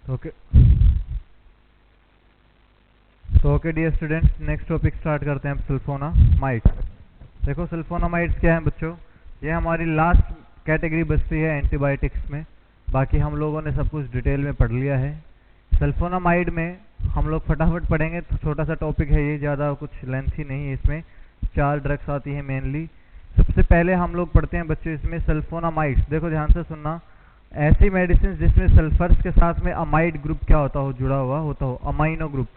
Okay okay dear students, next topic start करते हैं sulphonamides. देखो सल्फोनामाइड्स क्या है बच्चों, ये हमारी लास्ट कैटेगरी बचती है एंटीबायोटिक्स में। बाकी हम लोगों ने सब कुछ डिटेल में पढ़ लिया है। सल्फोनामाइड में हम लोग फटाफट पढ़ेंगे, तो छोटा सा टॉपिक है ये, ज़्यादा कुछ लेंथी नहीं है। इसमें 4 ड्रग्स आती हैं मेनली। सबसे पहले हम लोग पढ़ते हैं बच्चों इसमें सल्फोनामाइड्स। देखो ध्यान से सुनना, ऐसी मेडिसिन जिसमें सल्फर्स के साथ में अमाइड ग्रुप क्या होता हो, जुड़ा हुआ होता हो, अमाइनो ग्रुप।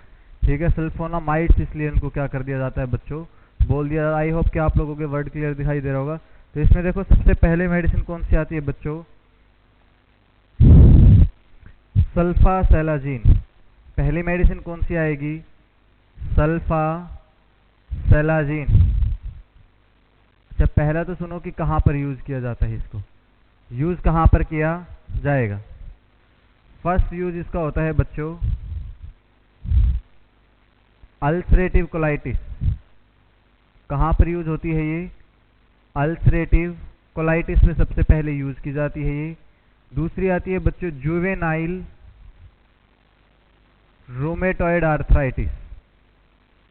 ठीक है, सल्फोनामाइड्स, इसलिए इनको क्या कर दिया जाता है बच्चों, बोल दिया। आई होप कि आप लोगों के वर्ड क्लियर दिखाई दे रहा होगा। तो इसमें देखो सबसे पहले मेडिसिन कौन सी आती है बच्चों, सल्फासेलाजीन। पहली मेडिसिन कौन सी आएगी, सल्फासेलाजीन। अच्छा पहला तो सुनो कि कहाँ पर यूज किया जाता है इसको, यूज कहाँ पर किया जाएगा। फर्स्ट यूज इसका होता है बच्चों अल्सरेटिव कोलाइटिस। कहाँ पर यूज होती है ये, अल्सरेटिव कोलाइटिस में सबसे पहले यूज की जाती है ये। दूसरी आती है बच्चों juvenile rheumatoid arthritis.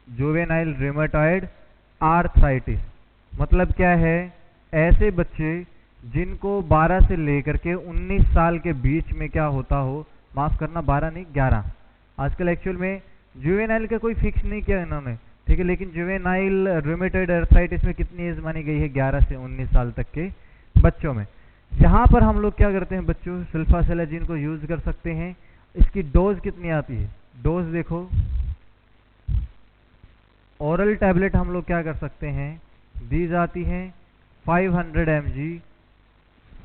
Juvenile rheumatoid arthritis मतलब क्या है, ऐसे बच्चे जिनको 12 से लेकर के 19 साल के बीच में क्या होता हो, माफ करना 12 नहीं 11, आजकल एक्चुअल में जुवेनाइल का कोई फिक्स नहीं किया इन्होंने, ठीक है, लेकिन जुवेनाइल रूमेटॉइड आर्थराइटिस में कितनी एज मानी गई है, 11 से 19 साल तक के बच्चों में। यहाँ पर हम लोग क्या करते हैं बच्चों, सल्फासेलाजीन को यूज कर सकते हैं। इसकी डोज कितनी आती है, डोज देखो, ओरल टैबलेट हम लोग क्या कर सकते हैं, दी जाती हैं 500 mg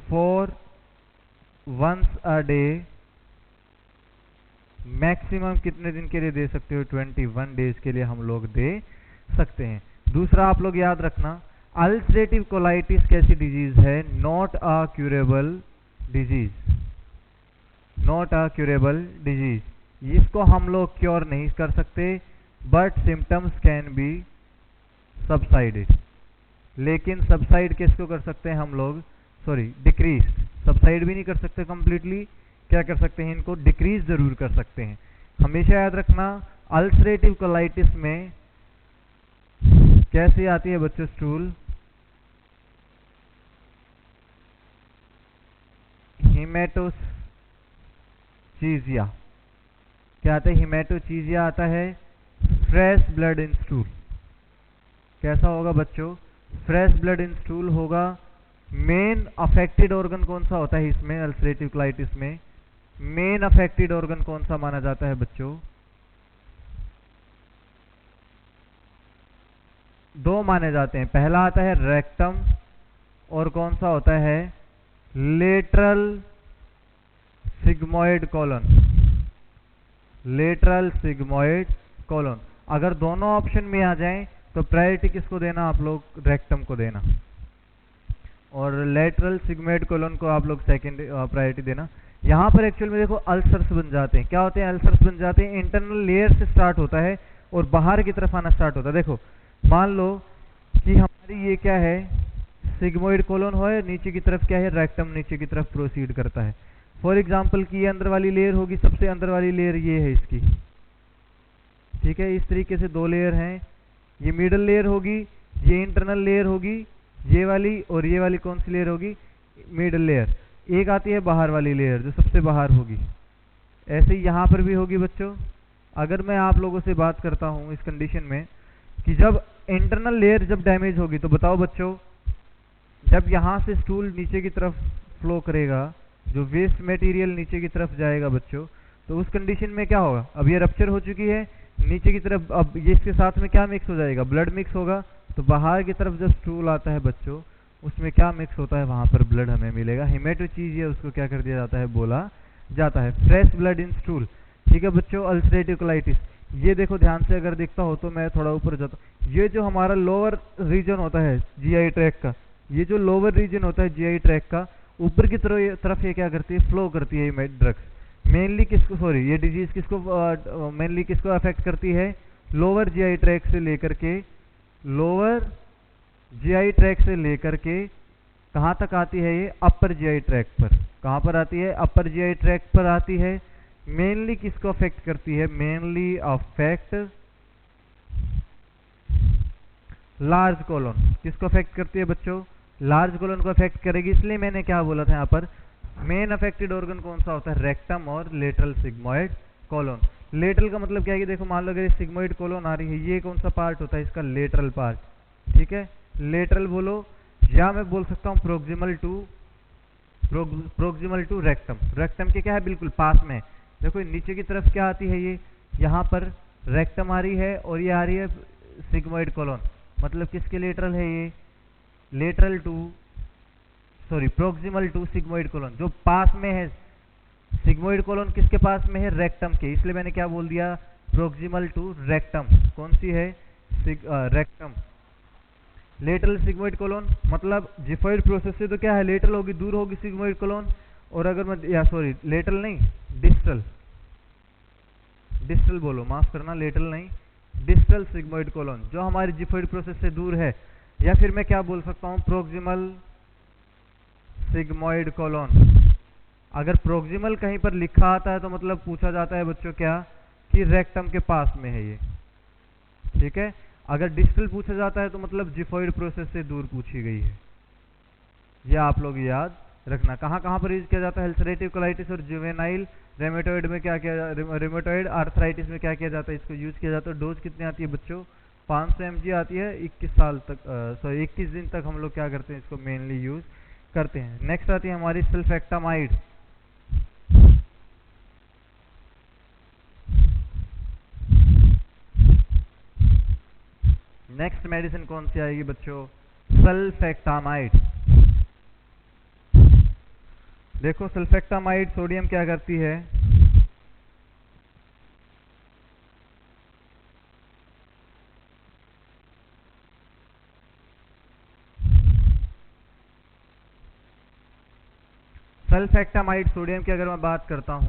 for once a day. Maximum कितने दिन के लिए दे सकते हो, 21 डेज के लिए हम लोग दे सकते हैं। दूसरा आप लोग याद रखना, अल्सरेटिव कोलाइटिस कैसी डिजीज है, not a curable disease, not a curable disease. इसको हम लोग क्योर नहीं कर सकते, but symptoms can be subsided. लेकिन सबसाइड किसको कर सकते हैं हम लोग, सॉरी डिक्रीज, सबसाइड भी नहीं कर सकते कंप्लीटली, क्या कर सकते हैं, इनको डिक्रीज जरूर कर सकते हैं। हमेशा याद रखना अल्सरेटिव कोलाइटिस में कैसे आती है बच्चों स्टूल, हीमेटोचीजिया। क्या आता है, हीमेटोचीजिया आता है, फ्रेश ब्लड इन स्टूल। कैसा होगा बच्चों, फ्रेश ब्लड इन स्टूल होगा। मेन अफेक्टेड ऑर्गन कौन सा होता है इसमें, अल्सरेटिव कोलाइटिस में मेन अफेक्टेड ऑर्गन कौन सा माना जाता है बच्चों, 2 माने जाते हैं। पहला आता है रेक्टम और कौन सा होता है, lateral sigmoid colon, lateral sigmoid colon. अगर दोनों ऑप्शन में आ जाएं तो प्रायोरिटी किसको देना, आप लोग रेक्टम को देना, और लेटरल सिग्मोइड कॉलन को आप लोग सेकंड प्रायोरिटी देना। यहाँ पर एक्चुअल में देखो अल्सर्स बन जाते हैं, क्या होते हैं, अल्सर्स बन जाते हैं। इंटरनल लेयर से स्टार्ट होता है और बाहर की तरफ आना स्टार्ट होता है। देखो मान लो कि हमारी ये क्या है, सिग्मोइड कोलन हो, नीचे की तरफ क्या है, रेक्टम नीचे की तरफ प्रोसीड करता है। फॉर एग्जांपल कि ये अंदर वाली लेयर होगी, सबसे अंदर वाली लेयर ये है इसकी, ठीक है, इस तरीके से 2 लेयर हैं। ये मिडल लेयर होगी, ये इंटरनल लेयर होगी, ये वाली, और ये वाली कौन सी लेयर होगी, मिडल लेयर। एक आती है बाहर वाली लेयर जो सबसे बाहर होगी। ऐसे ही यहाँ पर भी होगी बच्चों। अगर मैं आप लोगों से बात करता हूँ इस कंडीशन में कि जब इंटरनल लेयर जब डैमेज होगी, तो बताओ बच्चों, जब यहाँ से स्टूल नीचे की तरफ फ्लो करेगा, जो वेस्ट मटेरियल नीचे की तरफ जाएगा बच्चों, तो उस कंडीशन में क्या होगा, अब ये रप्चर हो चुकी है नीचे की तरफ, अब ये इसके साथ में क्या मिक्स हो जाएगा, ब्लड मिक्स होगा। तो बाहर की तरफ जब स्टूल आता है बच्चों, उसमें क्या मिक्स होता है, वहां पर ब्लड हमें मिलेगा। हीमेटोचीजिया उसको क्या कर दिया जाता है, बोला जाता है, फ्रेश ब्लड इन स्टूल। ठीक है बच्चों, अल्सरेटिव कोलाइटिस, ये देखो ध्यान से अगर देखता हो तो मैं थोड़ा ऊपर जाता हूँ, ये जो हमारा लोअर रीजन होता है जीआई ट्रैक का, ये जो लोअर रीजन होता है जीआई ट्रैक का, ऊपर की तरफ ये क्या करती है, फ्लो करती है ये ड्रग्स। मेनली किसको, सॉरी ये डिजीज किसको मेनली किसको अफेक्ट करती है, लोअर जीआई ट्रैक से लेकर के, लोअर जीआई ट्रैक से लेकर के कहाँ तक आती है ये, अपर जीआई ट्रैक पर। कहाँ पर आती है, अपर जीआई ट्रैक पर आती है। मेनली किसको अफेक्ट करती है? Mainly affect large colon. किसको अफेक्ट करती है बच्चों? लार्ज कोलन को अफेक्ट करेगी। इसलिए मैंने क्या बोला था यहाँ पर, मेन अफेक्टेड ऑर्गन कौन सा होता है? रेक्टम और लेटरल सिग्मोइड कोलन। लेटरल का मतलब क्या है कि देखो मान लो अगर सिग्मोइड कोलन आ रही है, ये कौन सा पार्ट होता है? इसका लेटरल पार्ट, ठीक है, लेटरल बोलो, या मैं बोल सकता हूँ प्रोक्सिमल टू रेक्टम। रेक्टम के क्या है? बिल्कुल पास में। देखो नीचे की तरफ क्या आती है? ये यहाँ पर रेक्टम आ रही है और ये आ रही है सिग्मोइड कोलन। मतलब किसके लेटरल है ये? Lateral to proximal to sigmoid colon, जो पास में है। सिग्मोइड कोलन किसके पास में है? रेक्टम के। इसलिए मैंने क्या बोल दिया? Proximal to rectum. कौन सी है? रेक्टम। लेटरल सिग्मोइड कोलन मतलब जिफॉइड प्रोसेस से तो क्या है? लेटरल होगी, दूर होगी सिग्मोइड कोलन। और अगर मैं लेटरल नहीं, डिस्टल बोलो, माफ करना, लेटरल नहीं, डिस्टल सिग्मोइड कोलन, जो हमारी जिफॉइड प्रोसेस से दूर है। या फिर मैं क्या बोल सकता हूं? Proximal sigmoid colon. अगर प्रोक्सिमल कहीं पर लिखा आता है तो मतलब पूछा जाता है बच्चों क्या? कि रेक्टम के पास में है ये, ठीक है। अगर डिस्टल पूछा जाता है तो मतलब जिफॉइड प्रोसेस से दूर पूछी गई है। यह आप लोग याद रखना। कहाँ कहाँ पर यूज किया जाता है? अल्सरेटिव कोलाइटिस और जुवेनाइल रेमेटोइड में क्या किया, रेमेटोइड आर्थराइटिस में क्या किया जाता है? इसको यूज किया जाता है। डोज कितनी आती है बच्चों? 500 mg आती है। 21 दिन तक हम लोग क्या करते हैं? इसको मेनली यूज करते हैं। नेक्स्ट आती है हमारी सल्फेक्टामाइड। नेक्स्ट मेडिसिन कौन सी आएगी बच्चों? सल्फेक्टामाइड। देखो सल्फेक्टामाइड सोडियम क्या करती है? सल्फेक्टामाइड सोडियम की अगर मैं बात करता हूं,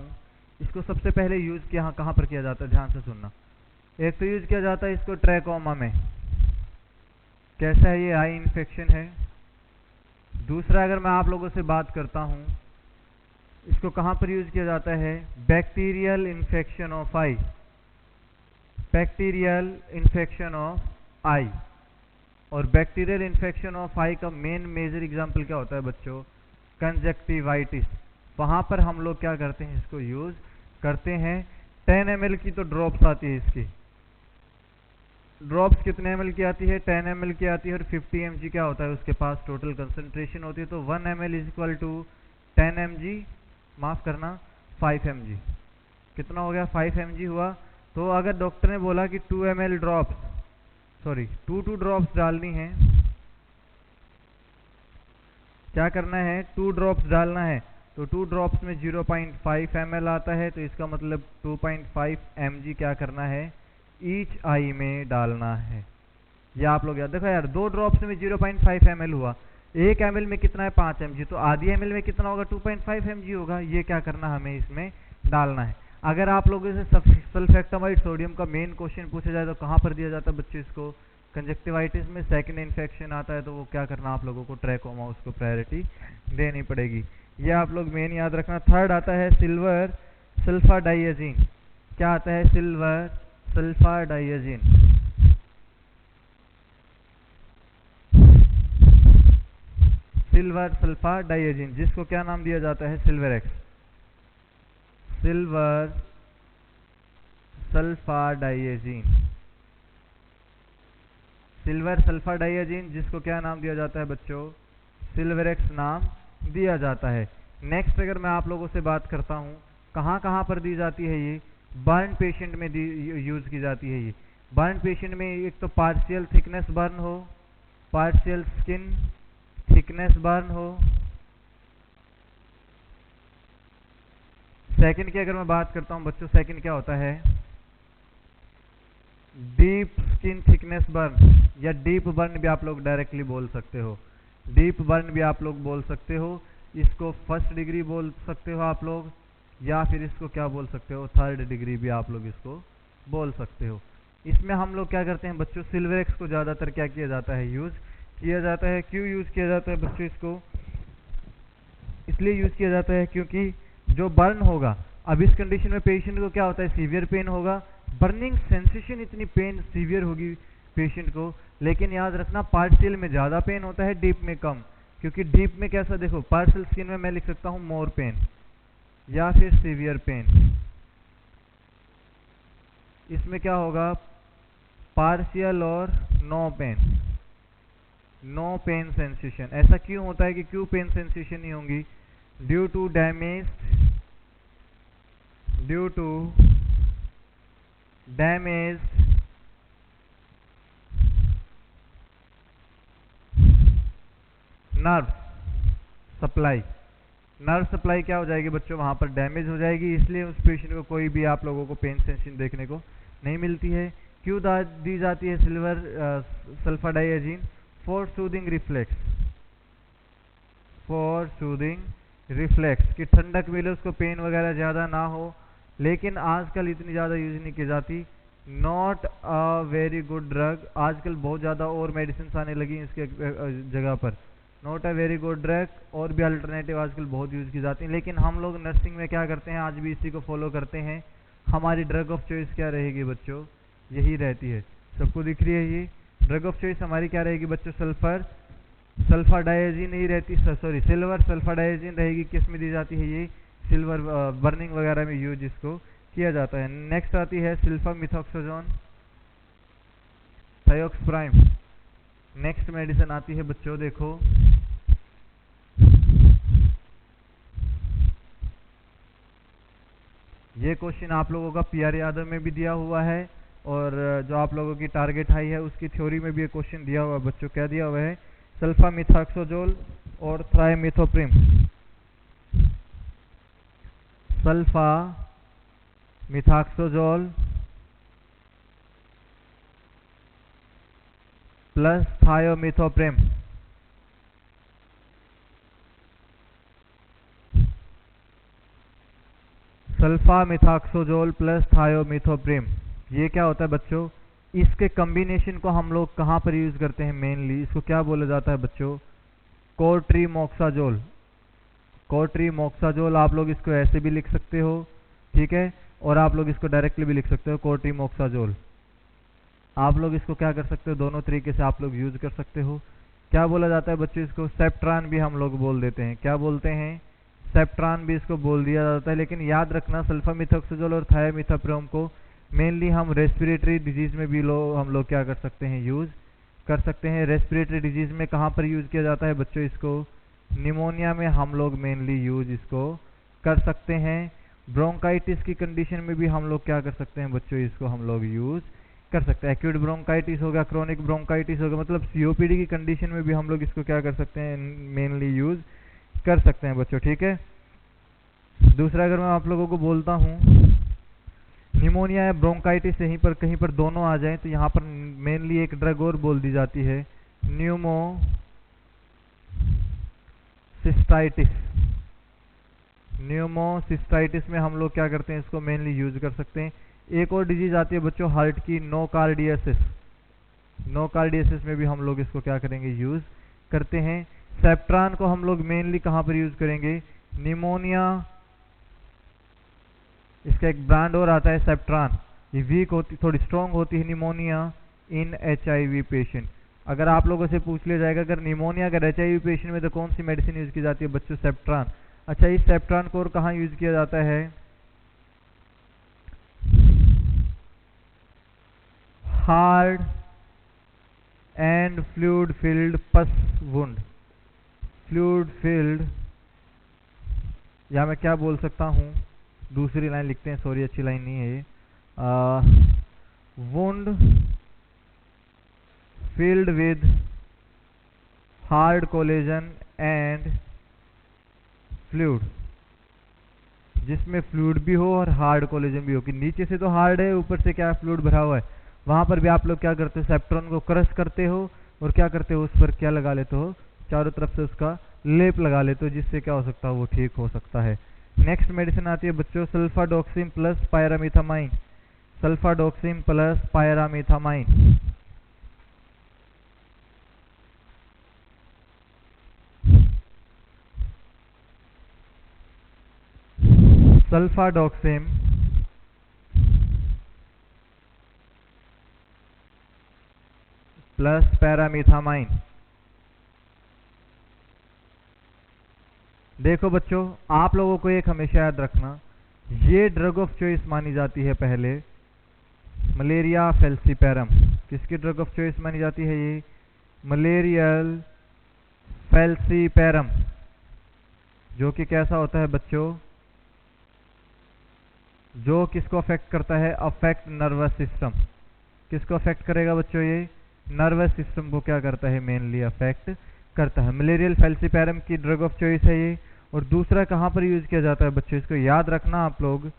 इसको सबसे पहले यूज किया कहां पर किया जाता है? ध्यान से सुनना। एक तो यूज किया जाता है इसको ट्रैकोमा में। कैसा है ये? आई इन्फेक्शन है। दूसरा अगर मैं आप लोगों से बात करता हूं, इसको कहां पर यूज किया जाता है? Bacterial infection of eye. Bacterial infection of eye. और बैक्टीरियल इन्फेक्शन ऑफ आई का मेन मेजर एग्जांपल क्या होता है बच्चों? कंजक्टिवाइटिस। वहां पर हम लोग क्या करते हैं? इसको यूज करते हैं। 10 ml की तो ड्रॉप्स आती है इसकी। ड्रॉप्स कितने ml की आती है? 10 ml की आती है। और 50 mg क्या होता है उसके पास? टोटल कंसंट्रेशन होती है। तो 1 ml is equal to 10 mg, माफ करना 5 mg। कितना हो गया? 5 mg हुआ। तो अगर डॉक्टर ने बोला कि 2 ml ड्रॉप्स, 2 ड्रॉप्स डालनी है, क्या करना है? 2 ड्रॉप्स डालना है। तो 2 ड्रॉप्स में 0.5 ml आता है। तो इसका मतलब 2.5 mg क्या करना है? ईच आई में डालना है। या आप लोग याद देखो यार, 2 ड्रॉप्स में 0.5 ml हुआ। 1 ml में कितना है? 5 mg। तो आधी ml में कितना होगा? 2.5 mg होगा। ये क्या करना हमें इसमें डालना है। अगर आप लोगों से सल्फेक्टामाइड सोडियम का मेन क्वेश्चन पूछा जाए तो कहाँ पर दिया जाता है बच्चों? इसको कंजक्टिवाइटिस में। सेकंड इन्फेक्शन आता है तो वो क्या करना आप लोगों को? ट्रैकोमा, उसको प्रायोरिटी देनी पड़ेगी। ये आप लोग मेन याद रखना। थर्ड आता है सिल्वर सल्फाडाइयाजीन। क्या आता है? सिल्वर सल्फाडाइयाजीन। सिल्वर सल्फाडाइयाजीन, जिसको क्या नाम दिया जाता है? सिल्वरेक्स। सिल्वर सल्फाडाइयाजीन। सिल्वर सल्फाडाइयाजीन, जिसको क्या नाम दिया जाता है बच्चों? सिल्वरेक्स नाम दिया जाता है। नेक्स्ट अगर मैं आप लोगों से बात करता हूं, कहां कहां पर दी जाती है ये? बर्न पेशेंट में यूज की जाती है ये। बर्न पेशेंट में एक तो पार्शियल थिकनेस बर्न हो, पार्शियल स्किन थिकनेस बर्न हो। सेकंड की अगर मैं बात करता हूं बच्चों, सेकंड क्या होता है? डीप स्किन थिकनेस बर्न, या डीप बर्न भी आप लोग डायरेक्टली बोल सकते हो। डीप बर्न भी आप लोग बोल सकते हो। इसको फर्स्ट डिग्री बोल सकते हो आप लोग, या फिर इसको क्या बोल सकते हो? थर्ड डिग्री भी आप लोग इसको बोल सकते हो। इसमें हम लोग क्या करते हैं बच्चों? सिल्वरेक्स को ज्यादातर क्या किया जाता है? यूज किया जाता है। क्यों यूज किया जाता है बच्चों इसको? इसलिए यूज किया जाता है क्योंकि जो बर्न होगा, अब इस कंडीशन में पेशेंट को क्या होता है, सीवियर पेन होगा, बर्निंग सेंसेशन, इतनी पेन सीवियर होगी पेशेंट को। लेकिन याद रखना पार्शियल में ज़्यादा पेन होता है, डीप में कम, क्योंकि डीप में कैसा, देखो पार्शियल स्किन में मैं लिख सकता हूँ मोर पेन या फिर सीवियर पेन। इसमें क्या होगा, पार्शियल और no pain, no pain sensation. ऐसा क्यों होता है कि क्यों पेन सेंसेशन नहीं होंगी, due to damage nerve supply. Nerve supply क्या हो जाएगी बच्चों, वहां पर डैमेज हो जाएगी, इसलिए उस पेशेंट को कोई भी आप लोगों को पेन सेंसेशन देखने को नहीं मिलती है। क्यों दी जाती है silver sulfadiazine, for soothing reflex, for soothing reflex, कि ठंडक मिले उसको, पेन वगैरह ज़्यादा ना हो। लेकिन आजकल इतनी ज़्यादा यूज नहीं की जाती, not a very good drug. आजकल बहुत ज़्यादा और मेडिसिन आने लगी इसके जगह पर, not a very good drug. और भी अल्टरनेटिव आजकल बहुत यूज़ की जाती हैं, लेकिन हम लोग नर्सिंग में क्या करते हैं, आज भी इसी को फॉलो करते हैं। हमारी ड्रग ऑफ चॉइस क्या रहेगी बच्चों, यही रहती है। सबको दिख रही है ये ड्रग ऑफ चॉइस हमारी क्या रहेगी बच्चों, सल्फाडाइजीन नहीं रहती, सॉरी सिल्वर सल्फाडाइजीन रहेगी। किस में दी जाती है ये, सिल्वर बर्निंग वगैरह में यूज इसको किया जाता है। नेक्स्ट आती है सल्फामिथॉक्सोजोन थायोक्सप्राइम। नेक्स्ट मेडिसिन आती है बच्चों, देखो ये क्वेश्चन आप लोगों का पीआर यादव में भी दिया हुआ है, और जो आप लोगों की टारगेट हाई है उसकी थ्योरी में भी ये क्वेश्चन दिया हुआ है बच्चों। क्या दिया हुआ है, सल्फामिथॉक्सोजोल और थ्राइमिथोप्रिम। सल्फामिथॉक्सोजोल प्लस थायोमिथोप्रिम, सल्फामिथॉक्सोजोल प्लस थायोमिथोप्रिम। ये क्या होता है बच्चों, इसके कॉम्बिनेशन को हम लोग कहाँ पर यूज करते हैं मेनली, इसको क्या बोला जाता है बच्चों, कोट्रीमोक्साजोल। कोट्रीमोक्साजोल आप लोग इसको ऐसे भी लिख सकते हो, ठीक है, और आप लोग इसको डायरेक्टली भी लिख सकते हो कोट्रीमोक्साजोल। आप लोग इसको क्या कर सकते हो, दोनों तरीके से आप लोग यूज कर सकते हो। क्या बोला जाता है बच्चों, इसको सेप्ट्रान भी हम लोग बोल देते हैं। क्या बोलते हैं, सेप्ट्रान भी इसको बोल दिया जाता है। लेकिन याद रखना सल्फामिथॉक्सोजोल और थायोमिथोप्रिम को मेनली हम रेस्पिरेटरी डिजीज में भी हम लोग क्या कर सकते हैं, यूज कर सकते हैं। रेस्पिरेटरी डिजीज में कहाँ पर यूज किया जाता है बच्चों, इसको निमोनिया में हम लोग मेनली यूज इसको कर सकते हैं। ब्रोंकाइटिस की कंडीशन में भी हम लोग क्या कर सकते हैं बच्चों, इसको हम लोग यूज कर सकते हैं। एक्यूट ब्रोंकाइटिस होगा, क्रोनिक ब्रोंकाइटिस होगा, मतलब सीओपीडी की कंडीशन में भी हम लोग इसको क्या कर सकते हैं, मेनली यूज कर सकते हैं बच्चों, ठीक है। दूसरा अगर मैं आप लोगों को बोलता हूँ निमोनिया या ब्रोंकाइटिस यहीं पर कहीं पर दोनों आ जाए, तो यहाँ पर मेनली एक ड्रग और बोल दी जाती है, न्यूमोसिस्टाइटिस। न्यूमोसिस्टाइटिस में हम लोग क्या करते हैं, इसको मेनली यूज कर सकते हैं। एक और डिजीज आती है बच्चों हार्ट की, नोकार्डियसिस। नोकार्डियसिस में भी हम लोग इसको क्या करेंगे, यूज करते हैं। सेप्ट्रान को हम लोग मेनली कहाँ पर यूज करेंगे, निमोनिया, इसका एक ब्रांड और आता है सेप्ट्रान, ये वीक होती, थोड़ी स्ट्रॉन्ग होती है निमोनिया इन HIV पेशेंट। अगर आप लोगों से पूछ लिया जाएगा अगर निमोनिया अगर HIV पेशेंट में तो कौन सी मेडिसिन यूज की जाती है बच्चों, सेप्ट्रान। अच्छा, इस सेप्ट्रान को और कहाँ यूज किया जाता है, हार्ड एंड फ्लूइड फिल्ड पस वुंड। फ्लूइड फिल्ड, या मैं क्या बोल सकता हूँ, दूसरी लाइन लिखते हैं, सॉरी अच्छी लाइन नहीं है ये, wound filled with hard collagen and fluid, जिसमें फ्लूइड भी हो और हार्ड कोलेजन भी हो, कि नीचे से तो हार्ड है ऊपर से क्या फ्लूइड भरा हुआ है। वहां पर भी आप लोग क्या करते हो, सेप्ट्रॉन को क्रश करते हो और क्या करते हो, उस पर क्या लगा लेते हो, चारों तरफ से उसका लेप लगा लेते हो, जिससे क्या हो सकता है, वो ठीक हो सकता है। नेक्स्ट मेडिसिन आती है बच्चों सल्फाडॉक्सिन प्लस पायरामिथामाइन। सल्फाडॉक्सिन प्लस पायरामिथामाइन। सल्फाडॉक्सेम प्लस पैरामीथामाइन। देखो बच्चों, आप लोगों को एक हमेशा याद रखना, ये ड्रग ऑफ चॉइस मानी जाती है पहले मलेरिया फेल्सीपैरम। किसकी ड्रग ऑफ चॉइस मानी जाती है ये? मलेरियल फेल्सीपैरम, जो कि कैसा होता है बच्चों? जो किसको अफेक्ट करता है? Affect nervous system. किसको अफेक्ट करेगा बच्चों? ये नर्वस सिस्टम को क्या करता है? मेनली अफेक्ट करता है। मलेरियल फेल्सीपैरम की ड्रग ऑफ चॉइस है ये। और दूसरा कहाँ पर यूज किया जाता है बच्चों? इसको याद रखना आप लोग।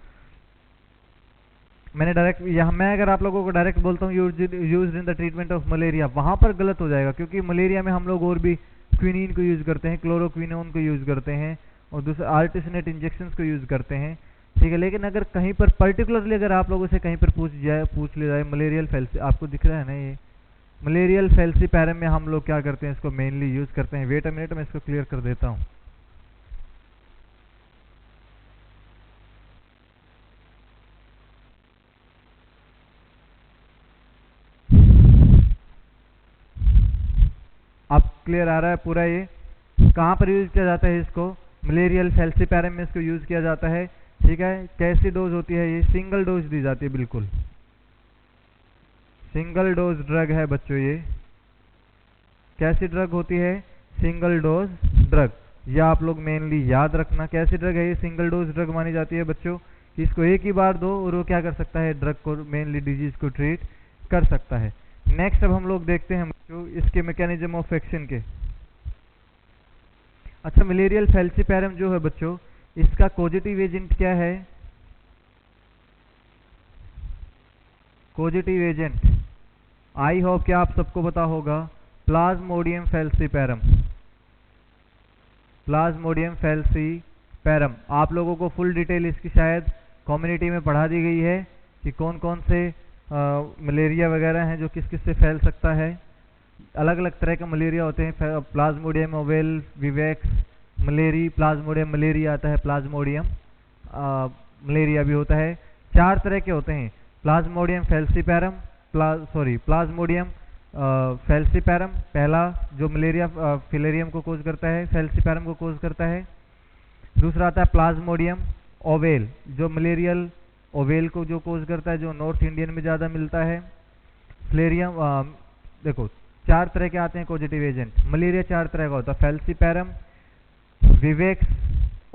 मैंने डायरेक्ट यहाँ, मैं अगर आप लोगों को डायरेक्ट बोलता हूँ used in the treatment of malaria, वहां पर गलत हो जाएगा, क्योंकि मलेरिया में हम लोग और भी क्विनीन को यूज करते हैं, क्लोरोक्विनोन को यूज करते हैं, और दूसरा आर्टिसनेट इंजेक्शन को यूज करते हैं, ठीक है। लेकिन अगर कहीं पर पर्टिकुलरली अगर आप लोगों से कहीं पर पूछ लिया जाए मलेरियल फेल्सी, आपको दिख रहा है ना ये मलेरियल फेल्सीपैरम में हम लोग क्या करते हैं? इसको मेनली यूज करते हैं। वेट अ मिनट, मैं इसको क्लियर कर देता हूँ। अब क्लियर आ रहा है पूरा? ये कहाँ पर यूज किया जाता है इसको? मलेरियल फेल्सीपैरम में इसको यूज किया जाता है, ठीक है। कैसी डोज होती है ये? सिंगल डोज दी जाती है, बिल्कुल सिंगल डोज ड्रग है बच्चों ये। कैसी ड्रग होती है? Single dose drug. या आप लोग मेनली याद रखना, कैसी ड्रग है ये? सिंगल डोज ड्रग मानी जाती है बच्चों, कि इसको एक ही बार दो और वो क्या कर सकता है? ड्रग को, मेनली डिजीज को ट्रीट कर सकता है। नेक्स्ट अब हम लोग देखते हैं बच्चों इसके मैकेनिज्म ऑफ एक्शन के। अच्छा, मलेरियल फेल्सीपैरम जो है बच्चों, इसका कोजेटिव एजेंट क्या है? कोजेटिव एजेंट आई होप क्या आप सबको पता होगा, प्लाज्मोडियम फेल्सीपैरम। प्लाज्मोडियम फेल्सीपैरम, आप लोगों को फुल डिटेल इसकी शायद कम्युनिटी में पढ़ा दी गई है कि कौन कौन से मलेरिया वगैरह हैं जो किस किस से फैल सकता है। अलग अलग तरह के मलेरिया होते हैं, Plasmodium oval, vivax, malariae, Plasmodium malaria आता है, प्लाज्मोडियम मलेरिया भी होता है। 4 तरह के होते हैं, प्लाज्मोडियम फेल्सीपैरम, प्लाज्मोडियम फेल्सीपैरम पहला, जो मलेरिया फिलेरियम को कोज करता है, फेल्सीपैरम को कोज करता है। दूसरा आता है प्लाज्मोडियम ओवेल, जो मलेरियल ओवेल को जो कोज करता है, जो नॉर्थ इंडियन में ज़्यादा मिलता है। फिलेरियम, देखो 4 तरह के आते हैं कोजेटिव एजेंट। मलेरिया 4 तरह का होता है, फेल्सीपैरम, विवेक्स,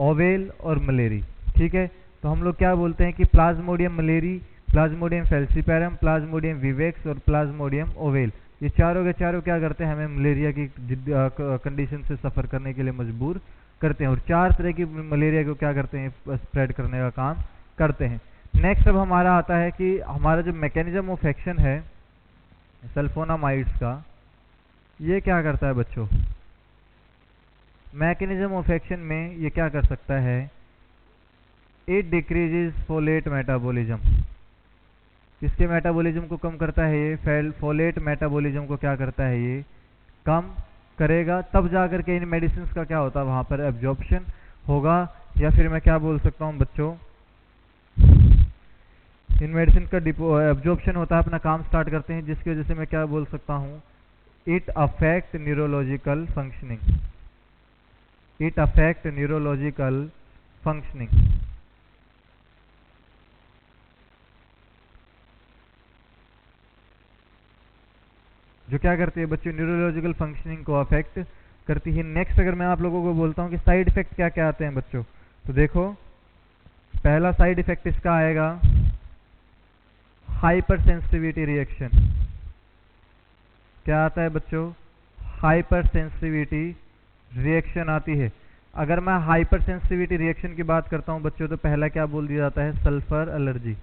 ओवेल और मलेरी, ठीक है। तो हम लोग क्या बोलते हैं कि Plasmodium malariae, Plasmodium falciparum, Plasmodium vivax और प्लाज्मोडियम ओवेल, ये चारों के चारों क्या करते हैं? हमें मलेरिया की कंडीशन से सफ़र करने के लिए मजबूर करते हैं, और 4 तरह की मलेरिया को क्या करते हैं? स्प्रेड करने का काम करते हैं। नेक्स्ट अब हमारा आता है कि हमारा जो मैकेनिज्म ऑफ एक्शन है सल्फोनामाइड्स का, ये क्या करता है बच्चों? मैकेनिज्म ऑफ एक्शन में ये क्या कर सकता है? It decreases folate metabolism. किसके मेटाबॉलिज्म को कम करता है ये? फोलेट मेटाबॉलिज्म को क्या करता है ये? कम करेगा। तब जाकर के इन मेडिसिन का क्या होता है? वहाँ पर एब्जॉर्प्शन होगा, या फिर मैं क्या बोल सकता हूँ बच्चों, इन मेडिसिन का एब्जॉर्प्शन होता है, अपना काम स्टार्ट करते हैं, जिसकी वजह से मैं क्या बोल सकता हूँ? It affect neurological functioning. It affect neurological functioning. जो क्या करती है बच्चों? न्यूरोलॉजिकल फंक्शनिंग को अफेक्ट करती है। नेक्स्ट अगर मैं आप लोगों को बोलता हूँ कि साइड इफेक्ट क्या क्या आते हैं बच्चों, तो देखो पहला साइड इफेक्ट इसका आएगा हाइपर सेंसिटिविटी रिएक्शन। क्या आता है बच्चों? हाइपर सेंसिटिविटी रिएक्शन आती है। अगर मैं हाइपर सेंसिटिविटी रिएक्शन की बात करता हूं बच्चों, तो पहला क्या बोल दिया जाता है? सल्फर एलर्जी,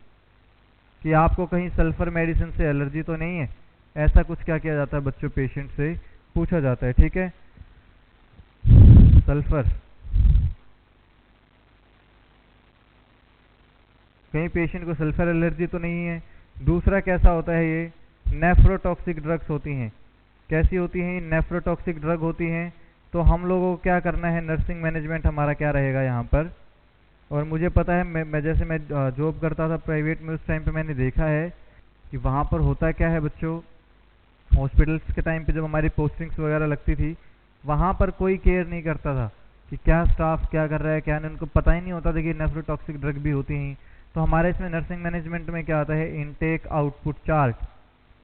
कि आपको कहीं सल्फर मेडिसिन से एलर्जी तो नहीं है, ऐसा कुछ क्या किया जाता है बच्चों? पेशेंट से पूछा जाता है, ठीक है। सल्फर, कहीं पेशेंट को सल्फर एलर्जी तो नहीं है। दूसरा कैसा होता है ये? नेफ्रोटॉक्सिक ड्रग्स होती हैं। कैसी होती हैं? नेफ्रोटॉक्सिक ड्रग होती हैं। तो हम लोगों को क्या करना है? नर्सिंग मैनेजमेंट हमारा क्या रहेगा यहाँ पर? और मुझे पता है, मैं जैसे मैं जॉब करता था प्राइवेट में, उस टाइम पे मैंने देखा है कि वहाँ पर होता क्या है बच्चों, हॉस्पिटल्स के टाइम पे जब हमारी पोस्टिंग्स वगैरह लगती थी, वहाँ पर कोई केयर नहीं करता था कि क्या स्टाफ क्या कर रहा है क्या नहीं, उनको पता ही नहीं होता था कि नेफ्रोटॉक्सिक ड्रग भी होती हैं। तो हमारे इसमें नर्सिंग मैनेजमेंट में क्या आता है, इनटेक आउटपुट चार्ट।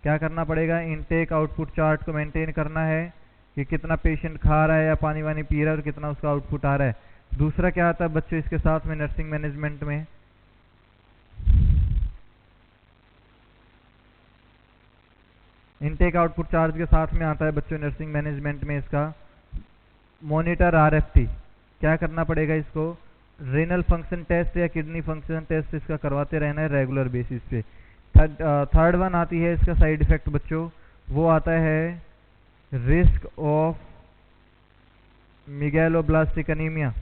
क्या करना पड़ेगा, इनटेक आउटपुट चार्ट को मेंटेन करना है कि कितना पेशेंट खा रहा है या पानी वानी पी रहा है और कितना उसका आउटपुट आ रहा है। दूसरा क्या आता है बच्चों इसके साथ में नर्सिंग मैनेजमेंट में, इनटेक आउटपुट चार्ज के साथ में आता है बच्चों नर्सिंग मैनेजमेंट में इसका मॉनिटर आरएफटी। क्या करना पड़ेगा इसको, रीनल फंक्शन टेस्ट या किडनी फंक्शन टेस्ट इसका करवाते रहना है रेगुलर बेसिस पे। थर्ड वन आती है इसका साइड इफेक्ट बच्चों, वो आता है risk of megaloblastic anaemia.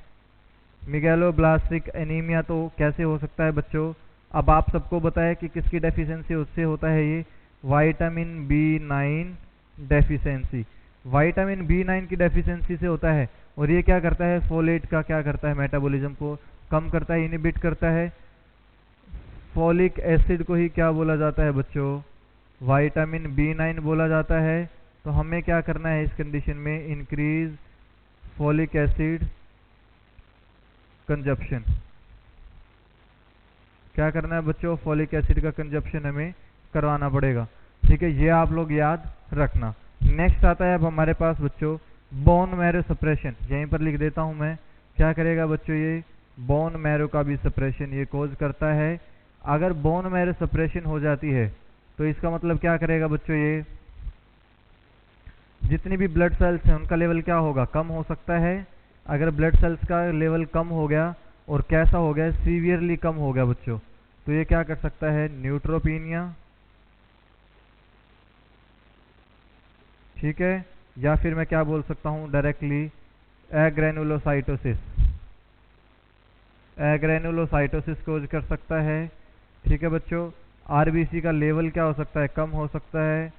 Megaloblastic anaemia तो कैसे हो सकता है बच्चों, अब आप सबको बताया कि किसकी डेफिशिएंसी उससे होता है, ये vitamin B9 deficiency. Vitamin B9 की डेफिशिएंसी से होता है। और ये क्या करता है, फोलेट का क्या करता है, मेटाबॉलिज्म को कम करता है, इनिबिट करता है। फॉलिक एसिड को ही क्या बोला जाता है बच्चों, विटामिन B9 बोला जाता है। तो हमें क्या करना है इस कंडीशन में, इंक्रीज फॉलिक एसिड कंजप्शन। क्या करना है बच्चों, फॉलिक एसिड का कंजप्शन हमें करवाना पड़ेगा। ठीक है, ये आप लोग याद रखना। नेक्स्ट आता है अब हमारे पास बच्चों बोन मैरो सप्रेशन। यहीं पर लिख देता हूं मैं, क्या करेगा बच्चों, ये बोन मैरो का भी सप्रेशन ये कोज करता है। अगर बोन मैरो सप्रेशन हो जाती है तो इसका मतलब क्या करेगा बच्चों, ये जितनी भी ब्लड सेल्स हैं उनका लेवल क्या होगा, कम हो सकता है। अगर ब्लड सेल्स का लेवल कम हो गया और कैसा हो गया, सीवियरली कम हो गया बच्चों, तो ये क्या कर सकता है, न्यूट्रोपीनिया। ठीक है, या फिर मैं क्या बोल सकता हूं डायरेक्टली, एग्रेनुलोसाइटोसिस। एग्रेनुलोसाइटोसिस कोज कर सकता है। ठीक है बच्चों, आरबीसी का लेवल क्या हो सकता है, कम हो सकता है।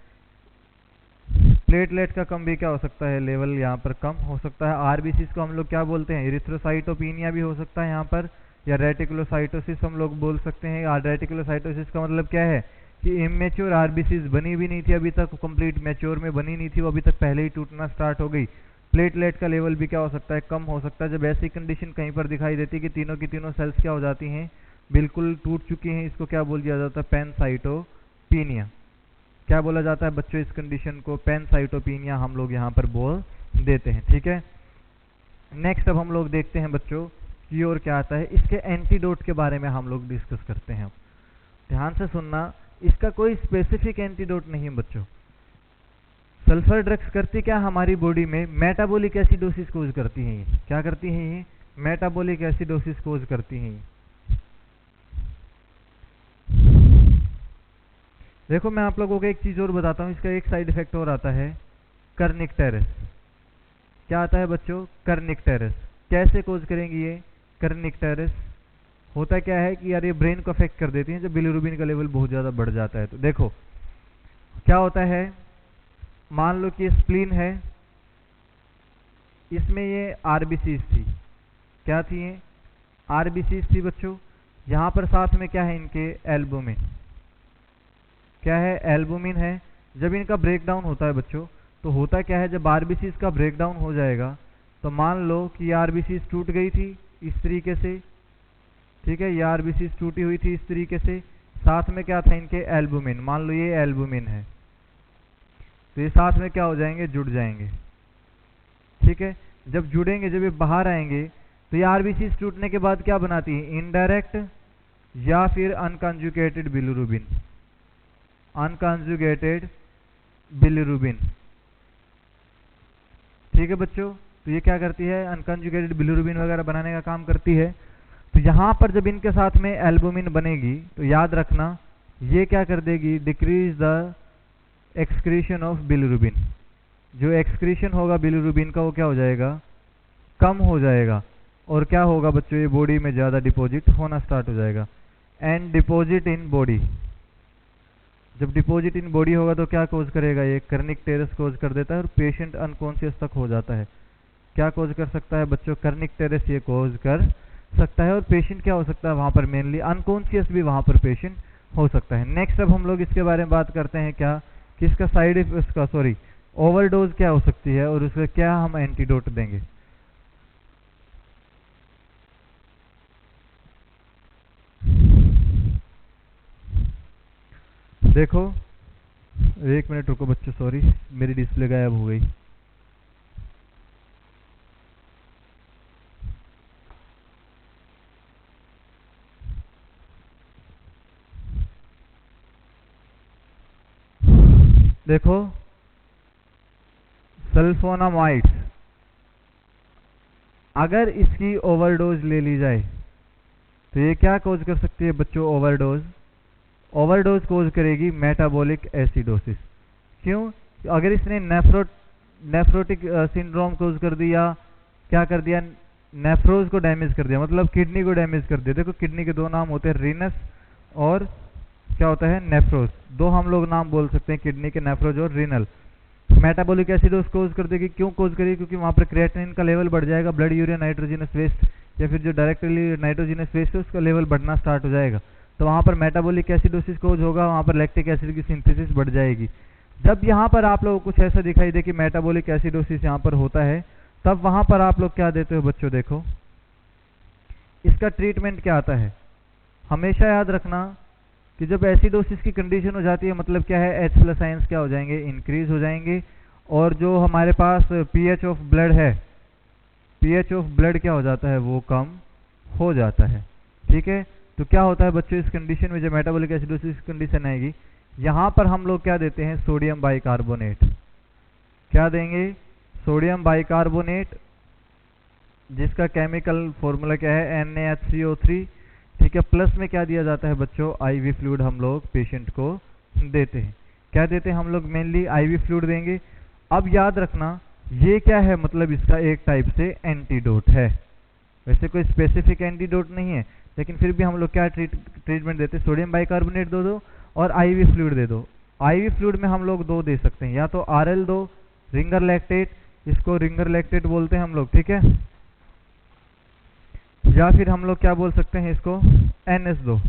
प्लेटलेट का कम भी क्या हो सकता है, लेवल यहाँ पर कम हो सकता है। आरबीसी को हम लोग क्या बोलते हैं, इरिथ्रोसाइटोपिनिया भी हो सकता है यहाँ पर, या रेटिकुलोसाइटोसिस हम लोग बोल सकते हैं। रेटिकुलोसाइटोसिस का मतलब क्या है कि इमेच्योर आरबीसीज बनी भी नहीं थी अभी तक, कंप्लीट मैच्योर में बनी नहीं थी, वो अभी तक पहले ही टूटना स्टार्ट हो गई। प्लेटलेट का लेवल भी क्या हो सकता है, कम हो सकता है। जब ऐसी कंडीशन कहीं पर दिखाई देती है कि तीनों की तीनों सेल्स क्या हो जाती हैं, बिल्कुल टूट चुकी हैं, इसको क्या बोल दिया जाता है, पैनसाइटोपिनिया। क्या बोला जाता है बच्चों इस कंडीशन को, पैनसाइटोपिनिया हम लोग यहाँ पर बोल देते हैं। ठीक है, नेक्स्ट अब हम लोग देखते हैं बच्चों क्योर क्या आता है, इसके एंटीडोट के बारे में हम लोग डिस्कस करते हैं। ध्यान से सुनना, इसका कोई स्पेसिफिक एंटीडोट नहीं है बच्चों। सल्फर ड्रग्स करती क्या हमारी बॉडी में, मेटाबॉलिक एसिडोसिस कोज करती हैं। ये क्या करती हैं, ये मेटाबॉलिक एसिडोसिस कोज करती हैं। देखो मैं आप लोगों को एक चीज और बताता हूं, इसका एक साइड इफेक्ट और आता है, कर्निकटेरस। क्या आता है बच्चों, कर्निकटेरस। कैसे कोज करेंगी ये कर्निकटेरस, होता क्या है कि यार ये ब्रेन को अफेक्ट कर देती है जब बिलिरुबिन का लेवल बहुत ज्यादा बढ़ जाता है। तो देखो क्या होता है, मान लो कि स्प्लीन है, इसमें ये आरबीसीज थी। क्या थी ये, आरबीसीज थी बच्चों। यहां पर साथ में क्या है इनके, एल्बुमिन। क्या है, एल्बुमिन है। जब इनका ब्रेकडाउन होता है बच्चों, तो होता क्या है, जब आरबीसीज का ब्रेकडाउन हो जाएगा तो मान लो कि आरबीसीज टूट गई थी इस तरीके से। ठीक है, ये आरबीसीज टूटी हुई थी इस तरीके से, साथ में क्या था इनके, एल्बुमिन। मान लो ये एल्बुमिन है, तो ये साथ में क्या हो जाएंगे, जुड़ जाएंगे। ठीक है, जब जुड़ेंगे, जब ये बाहर आएंगे, तो ये आरबीसीज टूटने के बाद क्या बनाती है, इनडायरेक्ट या फिर अनकंजुगेटेड बिलिरुबिन। Unconjugated bilirubin. ठीक है बच्चों, तो ये क्या करती है, अनकंजुगेटेड बिलिरुबिन वगैरह बनाने का काम करती है। तो यहां पर जब इनके साथ में एल्बुमिन बनेगी तो याद रखना ये क्या कर देगी, decrease the excretion of bilirubin. जो एक्सक्रीशन होगा बिलिरुबिन का वो क्या हो जाएगा, कम हो जाएगा। और क्या होगा बच्चों, ये बॉडी में ज्यादा डिपॉजिट होना स्टार्ट हो जाएगा। एंड डिपॉजिट इन बॉडी, जब डिपॉजिट इन बॉडी होगा तो क्या कोज करेगा, ये कर्निकटेरस कोज कर देता है और पेशेंट अनकॉन्शियस तक हो जाता है। क्या कोज कर सकता है बच्चों, कर्निकटेरस ये कोज कर सकता है, और पेशेंट क्या हो सकता है वहाँ पर, मेनली अनकॉन्शियस भी वहाँ पर पेशेंट हो सकता है। नेक्स्ट अब हम लोग इसके बारे में बात करते हैं क्या कि इसका साइड इसका सॉरी ओवरडोज क्या हो सकती है और उसका क्या हम एंटीडोट देंगे। देखो एक मिनट रुको बच्चों, सॉरी मेरी डिस्प्ले गायब हो गई। देखो सल्फोनामाइड्स, अगर इसकी ओवरडोज ले ली जाए तो ये क्या कोज कर सकती है बच्चों, ओवरडोज। ओवरडोज कोज करेगी मेटाबॉलिक एसिडोसिस। क्यों? अगर इसने नेफ्रोटिक सिंड्रोम कोज कर दिया, क्या कर दिया, नेफ्रोज को डैमेज कर दिया, मतलब किडनी को डैमेज कर दिया। देखो किडनी के दो नाम होते हैं, रीनस और क्या होता है, नेफ्रोज। दो हम लोग नाम बोल सकते हैं किडनी के, नेफ्रोज और रीनल। मेटाबॉलिक एसिडोस कोज कर देगी। क्यों कोज करेगी? क्योंकि वहाँ पर क्रिएटिनिन का लेवल बढ़ जाएगा, ब्लड यूरिया नाइट्रोजिनस वेस्ट या फिर जो डायरेक्टली नाइट्रोजिनस वेस्ट है उसका लेवल बढ़ना स्टार्ट हो जाएगा, तो वहाँ पर मेटाबॉलिक एसिडोसिस कोज होगा, वहाँ पर लैक्टिक एसिड की सिंथेसिस बढ़ जाएगी। जब यहाँ पर आप लोगों को कुछ ऐसा दिखाई दे कि मेटाबॉलिक एसिडोसिस यहाँ पर होता है, तब वहाँ पर आप लोग क्या देते हो बच्चों, देखो इसका ट्रीटमेंट क्या आता है। हमेशा याद रखना कि जब एसिडोसिस की कंडीशन हो जाती है, मतलब क्या है, H+ आयंस क्या हो जाएंगे, इंक्रीज हो जाएंगे, और जो हमारे पास पीएच ऑफ ब्लड है, पीएच ऑफ ब्लड क्या हो जाता है, वो कम हो जाता है। ठीक है, तो क्या होता है बच्चों इस कंडीशन में, जब मेटाबॉलिक एसिडोसिस कंडीशन आएगी, यहाँ पर हम लोग क्या देते हैं, सोडियम बाइकार्बोनेट। क्या देंगे, सोडियम बाइकार्बोनेट, जिसका केमिकल फॉर्मूला क्या है, NaHCO3। ठीक है, प्लस में क्या दिया जाता है बच्चों, आईवी फ्लूइड हम लोग पेशेंट को देते हैं। क्या देते हैं हम लोग, मेनली आईवी फ्लूइड देंगे। अब याद रखना ये क्या है, मतलब इसका एक टाइप से एंटीडोट है, वैसे कोई स्पेसिफिक एंटीडोट नहीं है, लेकिन फिर भी हम लोग क्या ट्रीटमेंट देते हैं, सोडियम बाइकार्बोनेट दो और आईवी फ्लूइड दे दो। आईवी फ्लूइड में हम लोग दो दे सकते हैं, या तो RL दो, रिंगर लैक्टेट, इसको रिंगर लैक्टेट बोलते हैं हम लोग, ठीक है, या फिर हम लोग क्या बोल सकते हैं इसको, NS दो।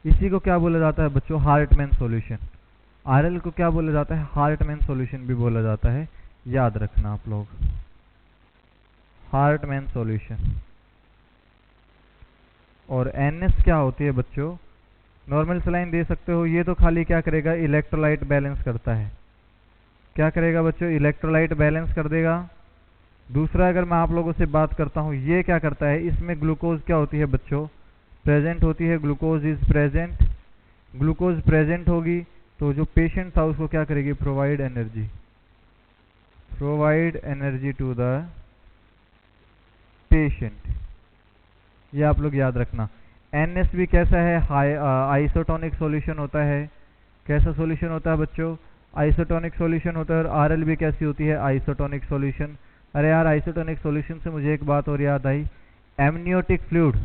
इसी को क्या बोला जाता है बच्चों, हार्टमैन सॉल्यूशन। RL को क्या बोला जाता है, हार्टमैन सॉल्यूशन भी बोला जाता है, याद रखना आप लोग, हार्टमैन सॉल्यूशन। और NS क्या होती है बच्चों, नॉर्मल सलाइन दे सकते हो। ये तो खाली क्या करेगा, इलेक्ट्रोलाइट बैलेंस करता है। क्या करेगा बच्चों, इलेक्ट्रोलाइट बैलेंस कर देगा। दूसरा अगर मैं आप लोगों से बात करता हूँ, ये क्या करता है, इसमें ग्लूकोज क्या होती है बच्चों, प्रेजेंट होती है, glucose is present. Glucose present होगी तो जो पेशेंट था उसको क्या करेगी, provide energy, provide energy to the patient. ये आप लोग याद रखना। NS भी कैसा है, आइसोटोनिक सॉल्यूशन होता है। कैसा सॉल्यूशन होता है बच्चों, आइसोटोनिक सॉल्यूशन होता है। और RL भी कैसी होती है, आइसोटोनिक सॉल्यूशन। अरे यार, आइसोटोनिक सॉल्यूशन से मुझे एक बात और याद आई, एमनियोटिक फ्लूइड,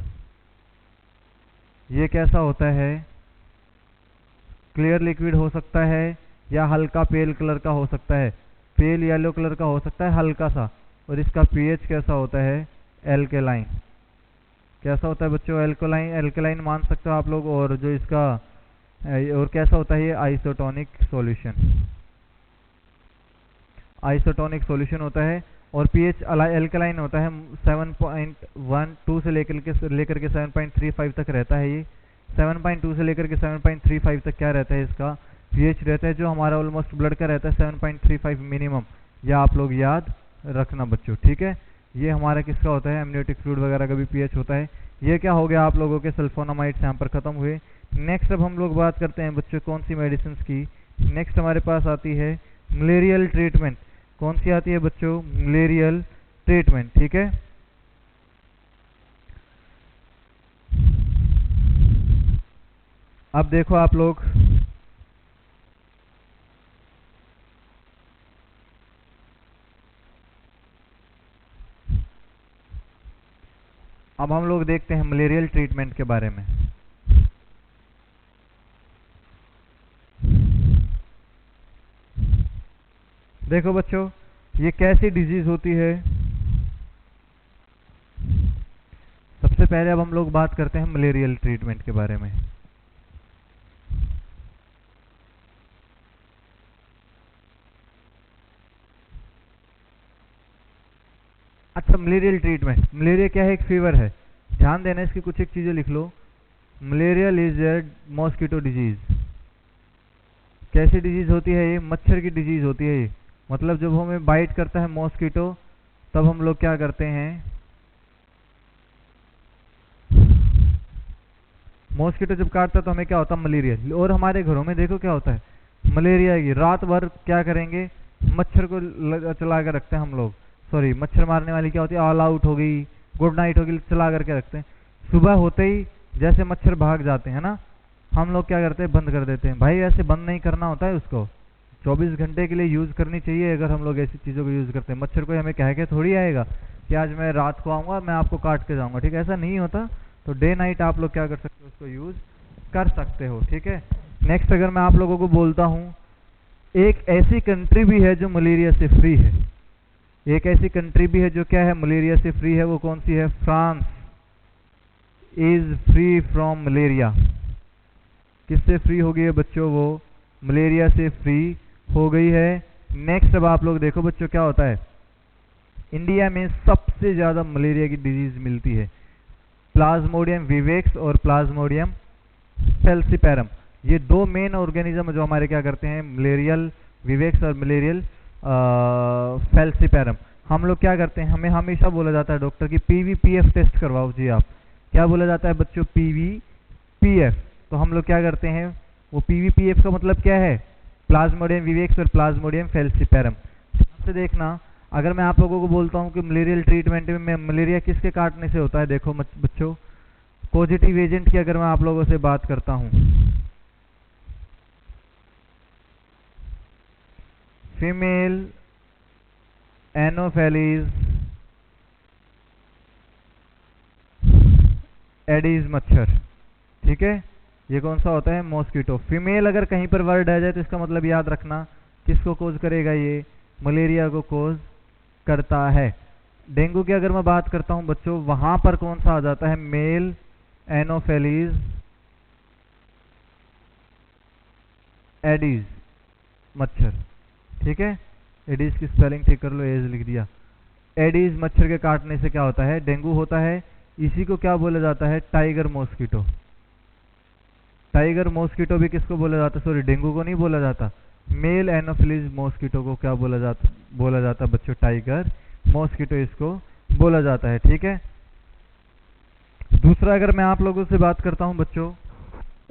ये कैसा होता है, क्लियर लिक्विड हो सकता है या हल्का पेल कलर का हो सकता है, पेल येलो कलर का हो सकता है हल्का सा, और इसका पीएच कैसा होता है, एल्केलाइन। कैसा होता है बच्चों, एल्कोलाइन, एल्केलाइन मान सकते हो आप लोग। और जो इसका और कैसा होता है, ये आइसोटोनिक सॉल्यूशन, आइसोटोनिक सॉल्यूशन होता है। और पीएच एल्केलाइन होता है, 7.12 से लेकर के 7.35 तक रहता है। ये 7.2 से लेकर के 7.35 तक क्या रहता है, इसका पीएच रहता है, जो हमारा ऑलमोस्ट ब्लड का रहता है 7.35 मिनिमम। या आप लोग याद रखना बच्चों, ठीक है। ये हमारा किसका होता है, एमनियोटिक फ्लूइड वगैरह का भी पीएच होता है। ये क्या हो गया आप लोगों के सल्फोनामाइड्स यहाँ पर खत्म हुए। नेक्स्ट अब हम लोग बात करते हैं बच्चों कौन सी मेडिसिन की। नेक्स्ट हमारे पास आती है मलेरियल ट्रीटमेंट। कौन सी आती है बच्चों, मलेरियल ट्रीटमेंट, ठीक है। अब देखो आप लोग, अब हम लोग देखते हैं मलेरियल ट्रीटमेंट के बारे में। देखो बच्चों, ये कैसी डिजीज होती है? सबसे पहले अब हम लोग बात करते हैं मलेरियल ट्रीटमेंट के बारे में। अच्छा, मलेरियल ट्रीटमेंट। मलेरिया क्या है? एक फीवर है। ध्यान देना, इसकी कुछ एक चीजें लिख लो। Malarial is a mosquito disease. कैसी डिजीज होती है ये? मच्छर की डिजीज होती है ये। मतलब जब हमें बाइट करता है मॉस्किटो, तब हम लोग क्या करते हैं, मॉस्किटो जब काटता है तो हमें क्या होता है? मलेरिया। और हमारे घरों में देखो क्या होता है, मलेरिया की रात भर क्या करेंगे, मच्छर को चला कर रखते हैं हम लोग। सॉरी, मच्छर मारने वाली क्या होती है, ऑल आउट हो गई, गुड नाइट हो गई, चला करके रखते हैं। सुबह होते ही जैसे मच्छर भाग जाते हैं ना, हम लोग क्या करते हैं, बंद कर देते हैं। भाई ऐसे बंद नहीं करना होता है उसको, 24 घंटे के लिए यूज़ करनी चाहिए। अगर हम लोग ऐसी चीज़ों को यूज़ करते हैं, मच्छर को हमें कह के थोड़ी आएगा कि आज मैं रात को आऊँगा, मैं आपको काट के जाऊँगा। ठीक है, ऐसा नहीं होता। तो डे नाइट आप लोग क्या कर सकते हो, उसको यूज़ कर सकते हो। ठीक है। नेक्स्ट अगर मैं आप लोगों को बोलता हूँ, एक ऐसी कंट्री भी है जो मलेरिया से फ्री है। एक ऐसी कंट्री भी है जो क्या है, मलेरिया से फ्री है। वो कौन सी है? France is free from malaria. किससे फ्री हो गई है बच्चों? वो मलेरिया से फ्री हो गई है। नेक्स्ट अब आप लोग देखो बच्चों, क्या होता है, इंडिया में सबसे ज्यादा मलेरिया की डिजीज मिलती है। प्लाज्मोडियम विवेक्स और प्लाज्मोडियम फेल्सीपैरम, ये दो मेन ऑर्गेनिज्म जो हमारे क्या करते हैं, मलेरियल विवेक्स और मलेरियल फेल्सीपैरम। हम लोग क्या करते हैं, हमें हमेशा बोला जाता है डॉक्टर की पीवीपीएफ टेस्ट करवाओ जी। आप क्या बोला जाता है बच्चों? पीवीपीएफ। तो हम लोग क्या करते हैं, वो पीवीपीएफ का मतलब क्या है? प्लाज्मोडियम विवेक्स और प्लाज्मोडियम फेल्सीपैरम। ध्यान से देखना, अगर मैं आप लोगों को बोलता हूँ कि मलेरियल ट्रीटमेंट में मलेरिया किसके काटने से होता है, देखो बच्चों, पॉजिटिव एजेंट की अगर मैं आप लोगों से बात करता हूँ, फीमेल एनोफेलिस एडीज मच्छर। ठीक है, ये कौन सा होता है? मॉस्किटो। फीमेल अगर कहीं पर वर्ड आ जाए तो इसका मतलब याद रखना किसको कोज करेगा, ये मलेरिया को कोज करता है। डेंगू की अगर मैं बात करता हूं बच्चों, वहां पर कौन सा आ जाता है? मेल एनोफेलिस एडीज मच्छर। ठीक है, एडीज की स्पेलिंग ठीक कर लो, एज लिख दिया। एडीज मच्छर के काटने से क्या होता है? डेंगू होता है। इसी को क्या बोला जाता है? Tiger mosquito. टाइगर मॉस्किटो भी किसको बोला जाता है? सॉरी, डेंगू को नहीं बोला जाता। मेल एनोफिलिस मॉस्किटो को क्या बोला जाता है बच्चों? टाइगर मॉस्किटो इसको बोला जाता है। ठीक है। दूसरा अगर मैं आप लोगों से बात करता हूं बच्चों,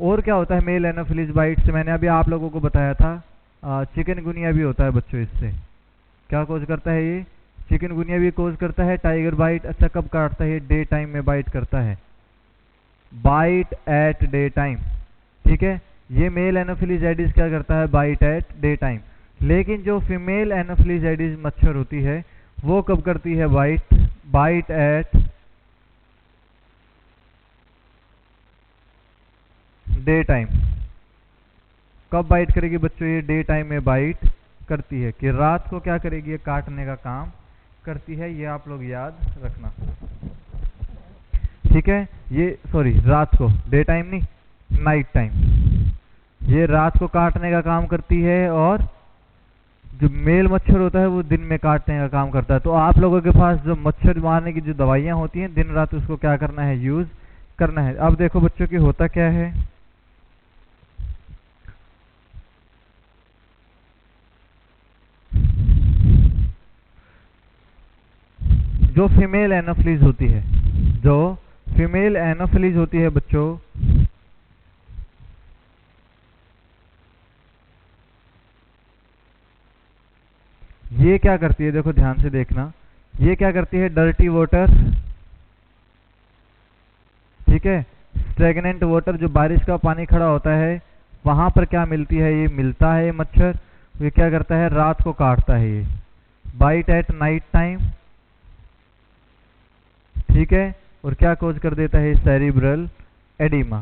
और क्या होता है मेल एनोफिलिस बाइट से? मैंने अभी आप लोगों को बताया था, चिकनगुनिया भी होता है बच्चों। इससे क्या कोज करता है ये? चिकनगुनिया भी कोज करता है। टाइगर बाइट अच्छा कब काटता है? डे टाइम में बाइट करता है, बाइट एट डे टाइम। ठीक है, ये मेल एनोफिलिस एडिस क्या करता है? Bite at day time. लेकिन जो फीमेल एनोफिलिस एडिस मच्छर होती है वो कब करती है? Bite at day time. कब बाइट करेगी बच्चों? ये डे टाइम में बाइट करती है, कि रात को क्या करेगी? ये काटने का काम करती है। ये आप लोग याद रखना। ठीक है, ये सॉरी रात को, डे टाइम नहीं, नाइट टाइम। ये रात को काटने का काम करती है, और जो मेल मच्छर होता है वो दिन में काटने का काम करता है। तो आप लोगों के पास जो मच्छर मारने की जो दवाइयाँ होती हैं, दिन रात उसको क्या करना है? यूज करना है। अब देखो बच्चों की होता क्या है, जो फीमेल एनोफिलीज होती है, जो फीमेल एनोफिलीज होती है बच्चों, ये क्या करती है? देखो ध्यान से देखना, ये क्या करती है? डर्टी वाटर, ठीक है, स्टेगनेंट वाटर, जो बारिश का पानी खड़ा होता है वहां पर क्या मिलती है? ये मिलता है ये मच्छर। ये क्या करता है? रात को काटता है ये, बाइट एट नाइट टाइम। ठीक है, और क्या कोज कर देता है? Cerebral oedema.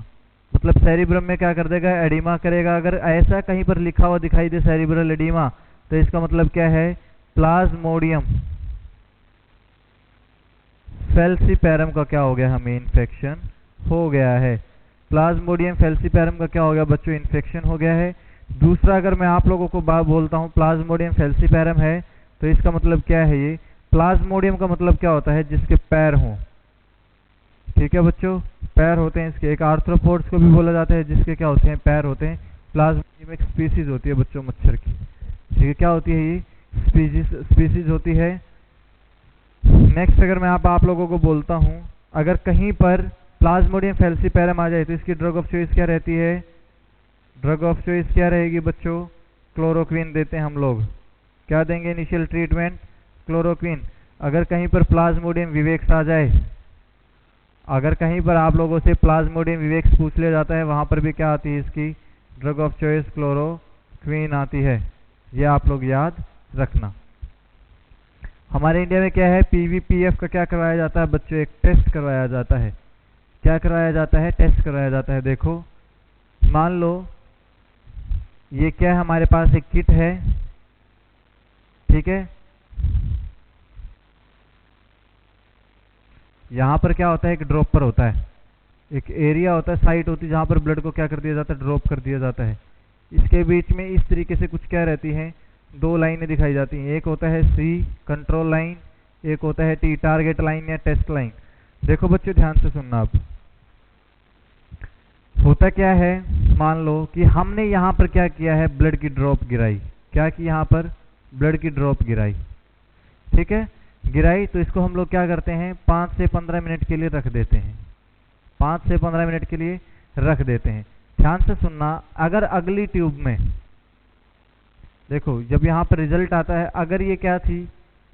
मतलब सेरिब्रम में क्या कर देगा? एडिमा करेगा। अगर ऐसा कहीं पर लिखा हुआ दिखाई दे सेरिब्रल एडिमा, तो इसका मतलब क्या है? प्लाज्मोडियम फैल्सीपैरम का क्या हो गया, हमें इन्फेक्शन हो गया है। प्लाज्मोडियम फैल्सीपैरम का क्या हो गया बच्चों, इन्फेक्शन हो गया है। दूसरा, अगर मैं आप लोगों को बात बोलता हूँ प्लाज्मोडियम फैल्सीपैरम है, तो इसका मतलब क्या है, ये प्लाज्मोडियम का मतलब क्या होता है, जिसके पैर हों। ठीक है बच्चों, पैर होते हैं इसके। एक आर्थ्रोपोड्स को भी बोला जाता है, जिसके क्या होते हैं, पैर होते हैं। प्लाज्मोडियम एक स्पीसीज होती है बच्चों मच्छर की। ठीक है, क्या होती है ये, स्पीसीज होती है। नेक्स्ट, अगर मैं आप लोगों को बोलता हूँ, अगर कहीं पर प्लाज्मोडियम फैल्सीपैरम आ जाए तो इसकी ड्रग ऑफ चॉइस क्या रहती है, ड्रग ऑफ चॉइस क्या रहेगी बच्चों, क्लोरोक्विन देते हैं हम लोग। क्या देंगे इनिशियल ट्रीटमेंट, क्लोरोक्विन। अगर कहीं पर प्लाज्मोडियम विवेक्स आ जाए, अगर कहीं पर आप लोगों से प्लाज्मोडियम विवेक्स पूछ लिया जाता है, वहां पर भी क्या आती है इसकी ड्रग ऑफ चॉइस, क्लोरोक्विन आती है। ये आप लोग याद रखना। हमारे इंडिया में क्या है, पीवीपीएफ का क्या करवाया जाता है बच्चों, एक टेस्ट करवाया जाता है। क्या करवाया जाता है, टेस्ट करवाया जाता है। देखो, मान लो ये क्या है, हमारे पास एक किट है। ठीक है, यहां पर क्या होता है, एक ड्रॉपर होता है, एक एरिया होता है, साइट होती है जहां पर ब्लड को क्या कर दिया जाता है, ड्रॉप कर दिया जाता है। इसके बीच में इस तरीके से कुछ क्या रहती है, दो लाइनें दिखाई जाती हैं। एक होता है सी कंट्रोल लाइन, एक होता है टी टारगेट लाइन या टेस्ट लाइन। देखो बच्चों, ध्यान से सुनना। अब होता क्या है, मान लो कि हमने यहाँ पर क्या किया है, ब्लड की ड्रॉप गिराई। क्या की, यहाँ पर ब्लड की ड्रॉप गिराई। ठीक है, गिराई तो इसको हम लोग क्या करते हैं, 5 से 15 मिनट के लिए रख देते हैं। 5 से 15 मिनट के लिए रख देते हैं। ध्यान से सुनना, अगर अगली ट्यूब में देखो, जब यहाँ पर रिजल्ट आता है, अगर ये क्या थी,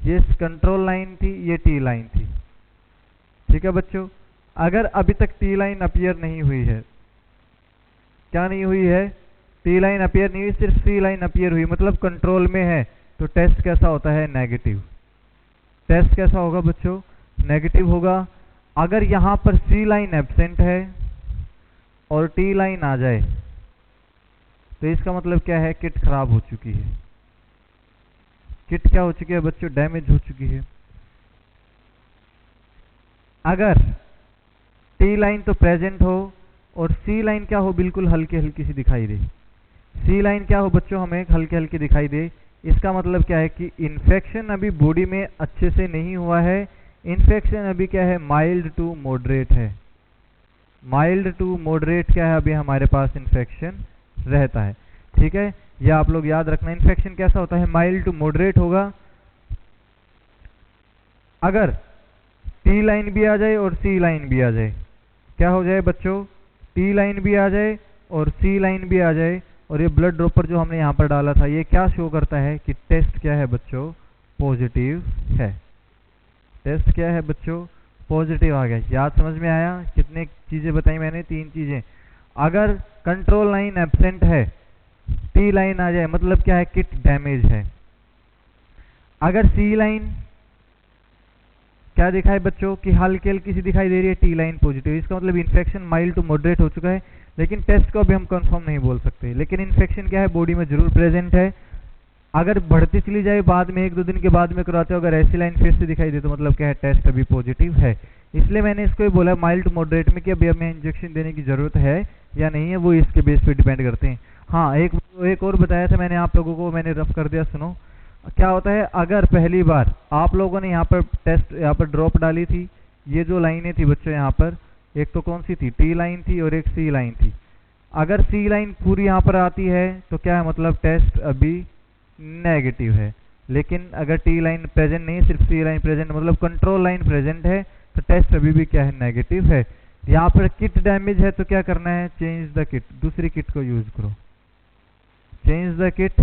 ये कंट्रोल लाइन थी, ये टी लाइन थी। ठीक है बच्चों, अगर अभी तक टी लाइन अपीयर नहीं हुई है, क्या नहीं हुई है, टी लाइन अपीयर नहीं हुई, सिर्फ सी लाइन अपीयर हुई, मतलब कंट्रोल में है, तो टेस्ट कैसा होता है, नेगेटिव। टेस्ट कैसा होगा बच्चों, नेगेटिव होगा। अगर यहाँ पर सी लाइन एब्सेंट है और टी लाइन आ जाए, तो इसका मतलब क्या है, किट खराब हो चुकी है। किट क्या हो चुकी है बच्चों, डैमेज हो चुकी है। अगर टी लाइन तो प्रेजेंट हो और सी लाइन क्या हो, बिल्कुल हल्की हल्की सी दिखाई दे। सी लाइन क्या हो बच्चों, हमें हल्की हल्की दिखाई दे, इसका मतलब क्या है कि इन्फेक्शन अभी बॉडी में अच्छे से नहीं हुआ है। इन्फेक्शन अभी क्या है, माइल्ड टू मॉडरेट है। माइल्ड टू मॉडरेट क्या है, अभी हमारे पास इन्फेक्शन रहता है। ठीक है, ये आप लोग याद रखना। इन्फेक्शन कैसा होता है, माइल्ड टू मॉडरेट होगा। अगर टी लाइन भी आ जाए और सी लाइन भी आ जाए, क्या हो जाए बच्चों, टी लाइन भी आ जाए और सी लाइन भी आ जाए, और ये ब्लड ड्रॉपर जो हमने यहाँ पर डाला था, ये क्या शो करता है कि टेस्ट क्या है बच्चों, पॉजिटिव है। टेस्ट क्या है बच्चों, पॉजिटिव आ गया। याद समझ में आया, कितने चीजें बताई मैंने, 3 चीजें। अगर कंट्रोल लाइन एब्सेंट है, टी लाइन आ जाए, मतलब क्या है, किट डैमेज है। अगर सी लाइन क्या दिखाए बच्चों कि हल्की हल्की सी दिखाई दे रही है, टी लाइन पॉजिटिव, इसका मतलब इन्फेक्शन माइल्ड टू मॉडरेट हो चुका है। लेकिन टेस्ट को अभी हम कंफर्म नहीं बोल सकते, लेकिन इन्फेक्शन क्या है, बॉडी में जरूर प्रेजेंट है। अगर बढ़ती चली जाए, बाद में 1-2 दिन के बाद में कराते हो, अगर ऐसी लाइन फिर से दिखाई दे, तो मतलब क्या है, टेस्ट अभी पॉजिटिव है। इसलिए मैंने इसको ही बोला माइल्ड टू मॉडरेट में कि अभी हमें इंजेक्शन देने की जरूरत है या नहीं है, वो इसके बेस पे डिपेंड करते हैं। हाँ, एक और बताया था मैंने आप लोगों को, मैंने रफ कर दिया, सुनो। क्या होता है, अगर पहली बार आप लोगों ने यहाँ पर यहाँ पर ड्रॉप डाली थी, ये जो लाइनें थी बच्चों यहाँ पर, एक तो कौन सी थी, टी लाइन थी और एक सी लाइन थी। अगर सी लाइन पूरी यहाँ पर आती है तो क्या है, मतलब टेस्ट अभी नेगेटिव है। लेकिन अगर टी लाइन प्रेजेंट नहीं, सिर्फ सी लाइन प्रेजेंट, मतलब कंट्रोल लाइन प्रेजेंट है, तो टेस्ट अभी भी क्या है, नेगेटिव है। यहाँ पर किट डैमेज है, तो क्या करना है, चेंज द किट, दूसरी किट को यूज करो, चेंज द किट।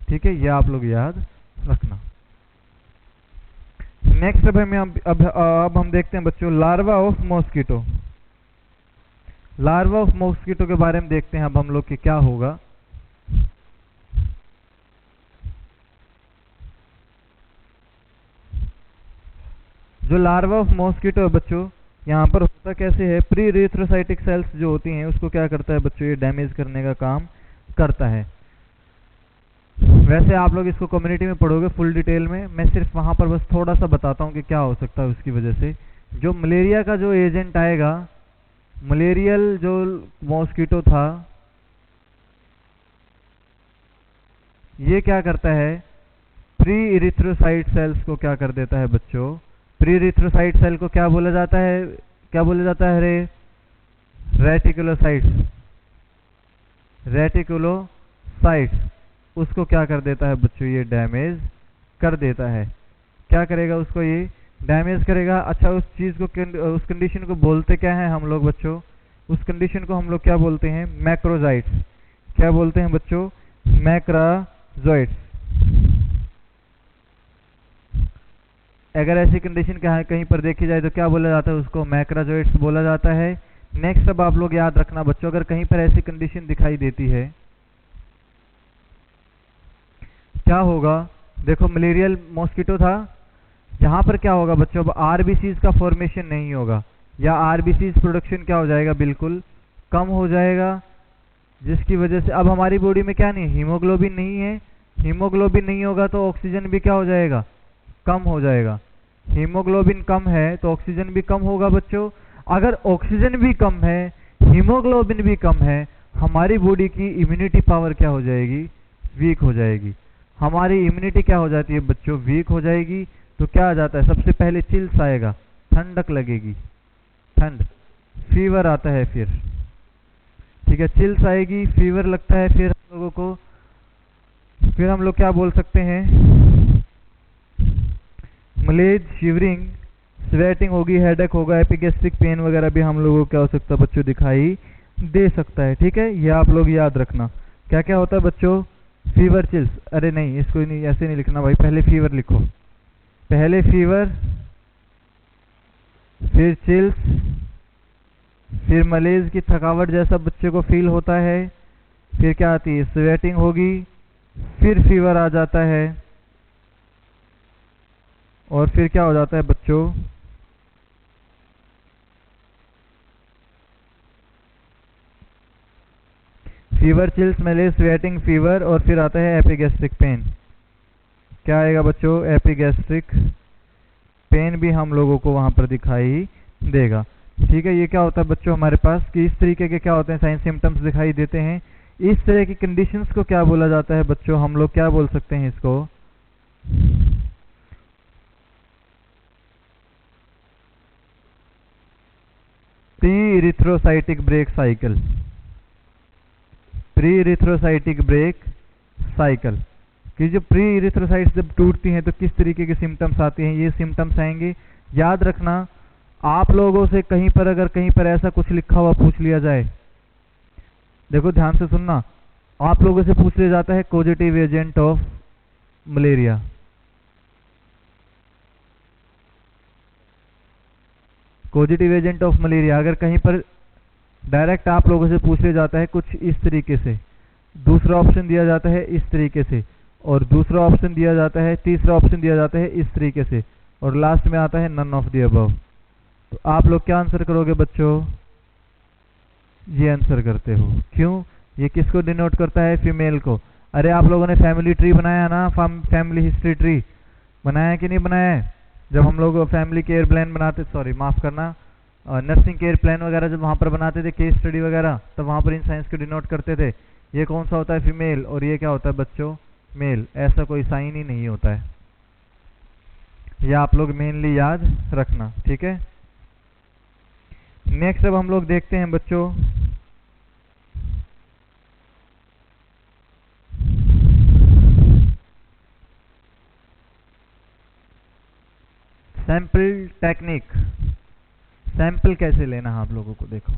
ठीक है, ये आप लोग याद रखना। नेक्स्ट अब हम देखते हैं बच्चों, larva of mosquito. Larva of mosquito के बारे में देखते हैं अब हम लोग कि क्या होगा। जो लार्वा ऑफ मॉस्किटो है बच्चों, यहाँ पर होता कैसे है, प्री रीथ्रोसाइटिक सेल्स जो होती हैं, उसको क्या करता है बच्चों, ये डैमेज करने का काम करता है। वैसे आप लोग इसको कम्युनिटी में पढ़ोगे फुल डिटेल में, मैं सिर्फ वहाँ पर बस थोड़ा सा बताता हूँ कि क्या हो सकता है उसकी वजह से। जो मलेरिया का जो एजेंट आएगा, मलेरियल जो मॉस्किटो था, ये क्या करता है, प्री इरिथ्रोसाइट सेल्स को क्या कर देता है बच्चों, प्री इरिथ्रोसाइट सेल को क्या बोला जाता है, क्या बोला जाता है रे, रेटिकुलोसाइट्स, रेटिकुलोसाइट्स, उसको क्या कर देता है बच्चों, ये डैमेज कर देता है। क्या करेगा उसको, ये डैमेज करेगा। अच्छा, उस चीज को, उस कंडीशन को बोलते क्या है हम लोग बच्चों, उस कंडीशन को हम लोग क्या बोलते हैं, मैक्रोजाइट्स। क्या बोलते हैं बच्चों, मैक्रोजाइट्स। अगर ऐसी कंडीशन कहीं पर देखी जाए तो क्या बोला जाता है, उसको मैक्रोजाइट्स बोला जाता है। नेक्स्ट अब आप लोग याद रखना बच्चों, अगर कहीं पर ऐसी कंडीशन दिखाई देती है क्या होगा, देखो मलेरियल मॉस्किटो था, यहाँ पर क्या होगा बच्चों, अब आरबीसीज का फॉर्मेशन नहीं होगा, या आरबीसीज प्रोडक्शन क्या हो जाएगा, बिल्कुल कम हो जाएगा, जिसकी वजह से अब हमारी बॉडी में क्या नहीं, हीमोग्लोबिन नहीं है। हीमोग्लोबिन नहीं होगा तो ऑक्सीजन भी क्या हो जाएगा, कम हो जाएगा। हीमोग्लोबिन कम है तो ऑक्सीजन भी कम होगा बच्चों। अगर ऑक्सीजन भी कम है, हीमोग्लोबिन भी कम है, हमारी बॉडी की इम्यूनिटी पावर क्या हो जाएगी, वीक हो जाएगी। हमारी इम्यूनिटी क्या हो जाती है बच्चों, वीक हो जाएगी। तो क्या आ जाता है, सबसे पहले चिल्स आएगा, ठंडक लगेगी, ठंड, फीवर आता है फिर, ठीक है, चिल्स आएगी, फीवर लगता है, फिर हम लोगों को, फिर हम लोग क्या बोल सकते हैं, मलेज, शिवरिंग, स्वेटिंग होगी, हेडेक होगा, एपिगेस्ट्रिक पेन वगैरह भी हम लोगों को क्या हो सकता है बच्चों, दिखाई दे सकता है। ठीक है, ये आप लोग याद रखना। क्या क्या होता है बच्चों, फीवर, चिल्स, अरे नहीं इसको नहीं, ऐसे नहीं लिखना भाई, पहले फीवर लिखो, पहले फीवर, फिर चिल्स, फिर मलेज की थकावट जैसा बच्चे को फील होता है, फिर क्या आती है, स्वेटिंग होगी, फिर फीवर आ जाता है, और फिर क्या हो जाता है बच्चों, फीवर, चिल्स, मलेज, स्वेटिंग, फीवर, और फिर आता है एपिगैस्ट्रिक पेन। क्या आएगा बच्चों, एपिगैस्ट्रिक पेन भी हम लोगों को वहां पर दिखाई देगा। ठीक है, ये क्या होता है बच्चों हमारे पास कि इस तरीके के क्या होते हैं, साइन सिम्टम्स दिखाई देते हैं। इस तरह की कंडीशंस को क्या बोला जाता है बच्चों, हम लोग क्या बोल सकते हैं इसको, pre erythrocytic break cycle, pre erythrocytic break cycle, कि जो प्री इरिथ्रोसाइट्स जब टूटती हैं तो किस तरीके के सिम्टम्स आते हैं, ये सिम्टम्स आएंगे। याद रखना, आप लोगों से कहीं पर अगर कहीं पर ऐसा कुछ लिखा हुआ पूछ लिया जाए, देखो ध्यान से सुनना, आप लोगों से पूछ लिया जाता है causative agent of malaria, causative agent of malaria, अगर कहीं पर डायरेक्ट आप लोगों से पूछ लिया जाता है कुछ इस तरीके से, दूसरा ऑप्शन दिया जाता है इस तरीके से, और दूसरा ऑप्शन दिया जाता है, तीसरा ऑप्शन दिया जाता है इस तरीके से, और लास्ट में आता है नन ऑफ द अबव, तो आप लोग क्या आंसर करोगे बच्चों, ये आंसर करते हो। क्यों, ये किसको डिनोट करता है, फीमेल को। अरे आप लोगों ने फैमिली ट्री बनाया ना, फैमिली हिस्ट्री ट्री बनाया है कि नहीं बनाया है, जब हम लोग फैमिली केयर प्लान बनाते, सॉरी माफ करना, नर्सिंग केयर प्लान वगैरह जब वहाँ पर बनाते थे, केस स्टडी वगैरह, तब वहाँ पर इन साइंस को डिनोट करते थे। ये कौन सा होता है, फीमेल, और ये क्या होता है बच्चों, मेल। ऐसा कोई साइन ही नहीं होता है, ये आप लोग मेनली याद रखना। ठीक है, नेक्स्ट अब हम लोग देखते हैं बच्चों सैंपल टेक्निक, सैंपल कैसे लेना है आप लोगों को, देखो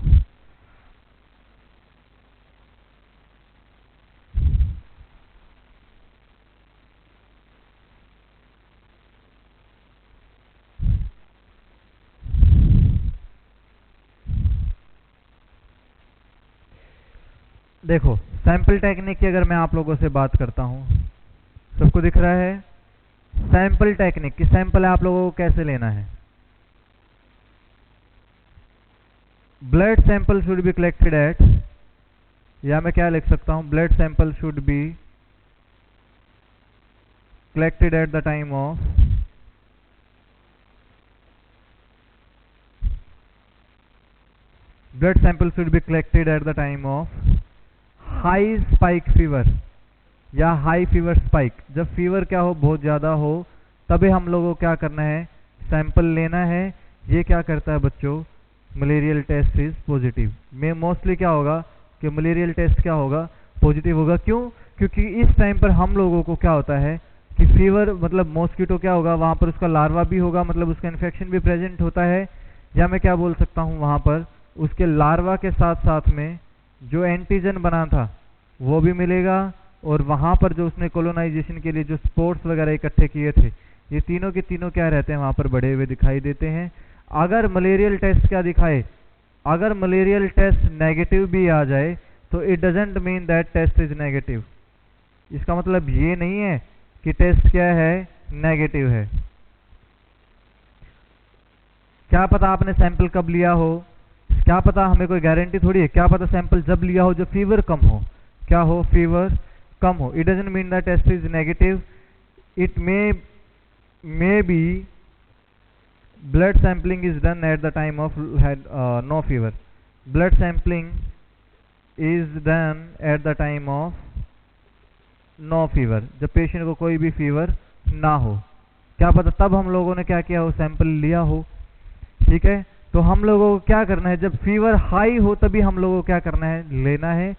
देखो सैंपल टेक्निक की अगर मैं आप लोगों से बात करता हूं, सबको दिख रहा है सैंपल टेक्निक की, सैंपल आप लोगों को कैसे लेना है, blood sample should be collected at, या मैं क्या लिख सकता हूं, blood sample should be collected at the time of blood sample should be collected at the time of high spike fever या हाई फीवर स्पाइक। जब फीवर क्या हो, बहुत ज़्यादा हो, तभी हम लोगों को क्या करना है, सैंपल लेना है। ये क्या करता है बच्चों, मलेरियल टेस्ट इज पॉजिटिव में मोस्टली क्या होगा कि मलेरियल टेस्ट क्या होगा, पॉजिटिव होगा। क्यों? क्योंकि इस टाइम पर हम लोगों को क्या होता है कि फीवर मतलब मॉस्किटो क्या होगा, वहाँ पर उसका लार्वा भी होगा, मतलब उसका इन्फेक्शन भी प्रेजेंट होता है, या मैं क्या बोल सकता हूँ वहाँ पर उसके लार्वा के साथ साथ में जो एंटीजन बना था वो भी मिलेगा, और वहाँ पर जो उसने कोलोनाइजेशन के लिए जो स्पोर्ट्स वगैरह इकट्ठे किए थे, ये तीनों के तीनों क्या रहते हैं, वहाँ पर बढ़े हुए दिखाई देते हैं। अगर मलेरियल टेस्ट क्या दिखाए, अगर मलेरियल टेस्ट नेगेटिव भी आ जाए तो it doesn't mean that test is negative. इसका मतलब ये नहीं है कि टेस्ट क्या है, नेगेटिव है। क्या पता आपने सैंपल कब लिया हो, क्या पता, हमें कोई गारंटी थोड़ी है। क्या पता सैंपल जब लिया हो जब फीवर कम हो, क्या हो, फीवर कम हो। It doesn't mean that test is negative. It may be blood sampling is done at the time of no fever. Blood sampling is done at the time of no fever, जब patient को कोई भी fever ना हो। क्या पता तब हम लोगों ने क्या किया हो, सैंपल लिया हो। ठीक है, तो हम लोगों को क्या करना है, जब फीवर हाई हो तभी हम लोगों को क्या करना है, लेना है।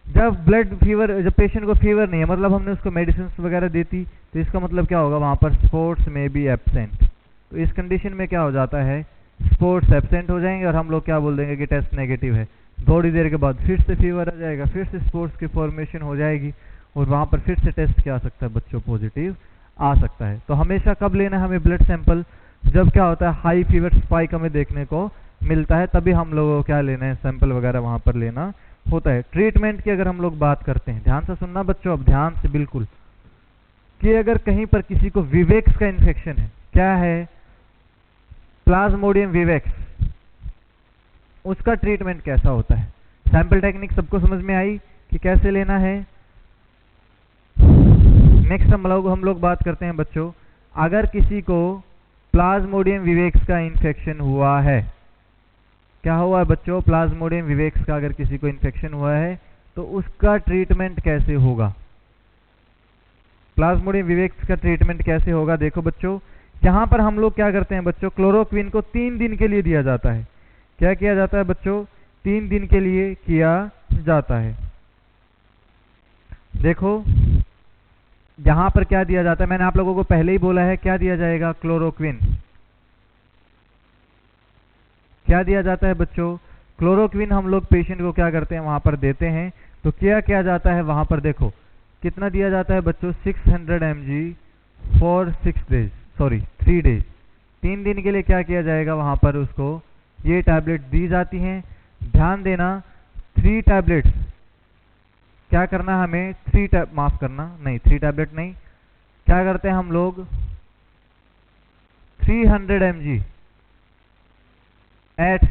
जब ब्लड फीवर, जब पेशेंट को फीवर नहीं है, मतलब हमने उसको मेडिसिन वगैरह देती, तो इसका मतलब क्या होगा, वहाँ पर स्पोर्ट्स में बी एब्सेंट। तो इस कंडीशन में क्या हो जाता है, स्पोर्ट्स एब्सेंट हो जाएंगे और हम लोग क्या बोल देंगे कि टेस्ट नेगेटिव है। थोड़ी देर के बाद फिर से फीवर आ जाएगा, फिर से स्पोर्ट्स की फॉर्मेशन हो जाएगी, और वहाँ पर फिर से टेस्ट क्या आ सकता है बच्चों, पॉजिटिव आ सकता है। तो हमेशा कब लेना है हमें ब्लड सैंपल, जब क्या होता है हाई फीवर स्पाइक हमें देखने को मिलता है, तभी हम लोगों को क्या लेना है, सैंपल वगैरह वहाँ पर लेना होता है। ट्रीटमेंट की अगर हम लोग बात करते हैं, ध्यान से सुनना बच्चों, अब ध्यान से बिल्कुल, कि अगर कहीं पर किसी को विवेक्स का इन्फेक्शन है, क्या है, प्लाज्मोडियम विवेक्स, उसका ट्रीटमेंट कैसा होता है। सैंपल टेक्निक सबको समझ में आई कि कैसे लेना है। नेक्स्ट हम लोग बात करते हैं बच्चों, अगर किसी को प्लाज्मोडियम विवेक्स का इन्फेक्शन हुआ है, क्या हुआ है बच्चों, प्लाज्मोडियम विवेक्स का अगर किसी को इन्फेक्शन हुआ है तो उसका ट्रीटमेंट कैसे होगा। प्लाज्मोडियम विवेक्स का ट्रीटमेंट कैसे होगा, देखो बच्चों, यहाँ पर हम लोग क्या करते हैं बच्चों, क्लोरोक्विन को 3 दिन के लिए दिया जाता है। क्या किया जाता है बच्चों, 3 दिन के लिए किया जाता है। देखो यहाँ पर क्या दिया जाता है, मैंने आप लोगों को पहले ही बोला है, क्या दिया जाएगा, क्लोरोक्विन। क्या दिया जाता है बच्चों, क्लोरोक्विन हम लोग पेशेंट को क्या करते हैं, वहां पर देते हैं। तो क्या किया जाता है वहां पर, देखो कितना दिया जाता है बच्चों, 600 mg फॉर 3 डेज। 3 दिन के लिए क्या किया जाएगा वहां पर, उसको ये टैबलेट दी जाती हैं। ध्यान देना, 3 टैबलेट्स, क्या करना हमें, 3 टैबलेट नहीं, क्या करते हैं हम लोग, 300 mg एट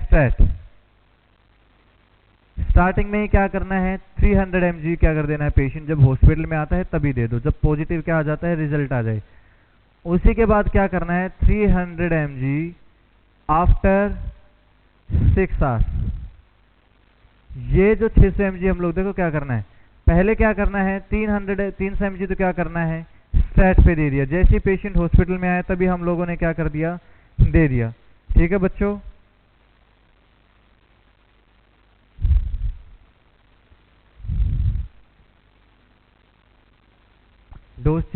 स्टार्टिंग में ही क्या करना है, 300 mg क्या कर देना है, पेशेंट जब हॉस्पिटल में आता है तभी दे दो, जब पॉजिटिव क्या आ जाता है, रिजल्ट आ जाए। उसी के बाद क्या करना है, 300 mg आफ्टर 6 आवर्स। ये जो 600 mg हम लोग, देखो क्या करना है, पहले क्या करना है, 300 mg तो क्या करना है, स्टैट पे दे दिया। जैसे ही पेशेंट हॉस्पिटल में आया तभी हम लोगों ने क्या कर दिया, दे दिया। ठीक है बच्चों, डोज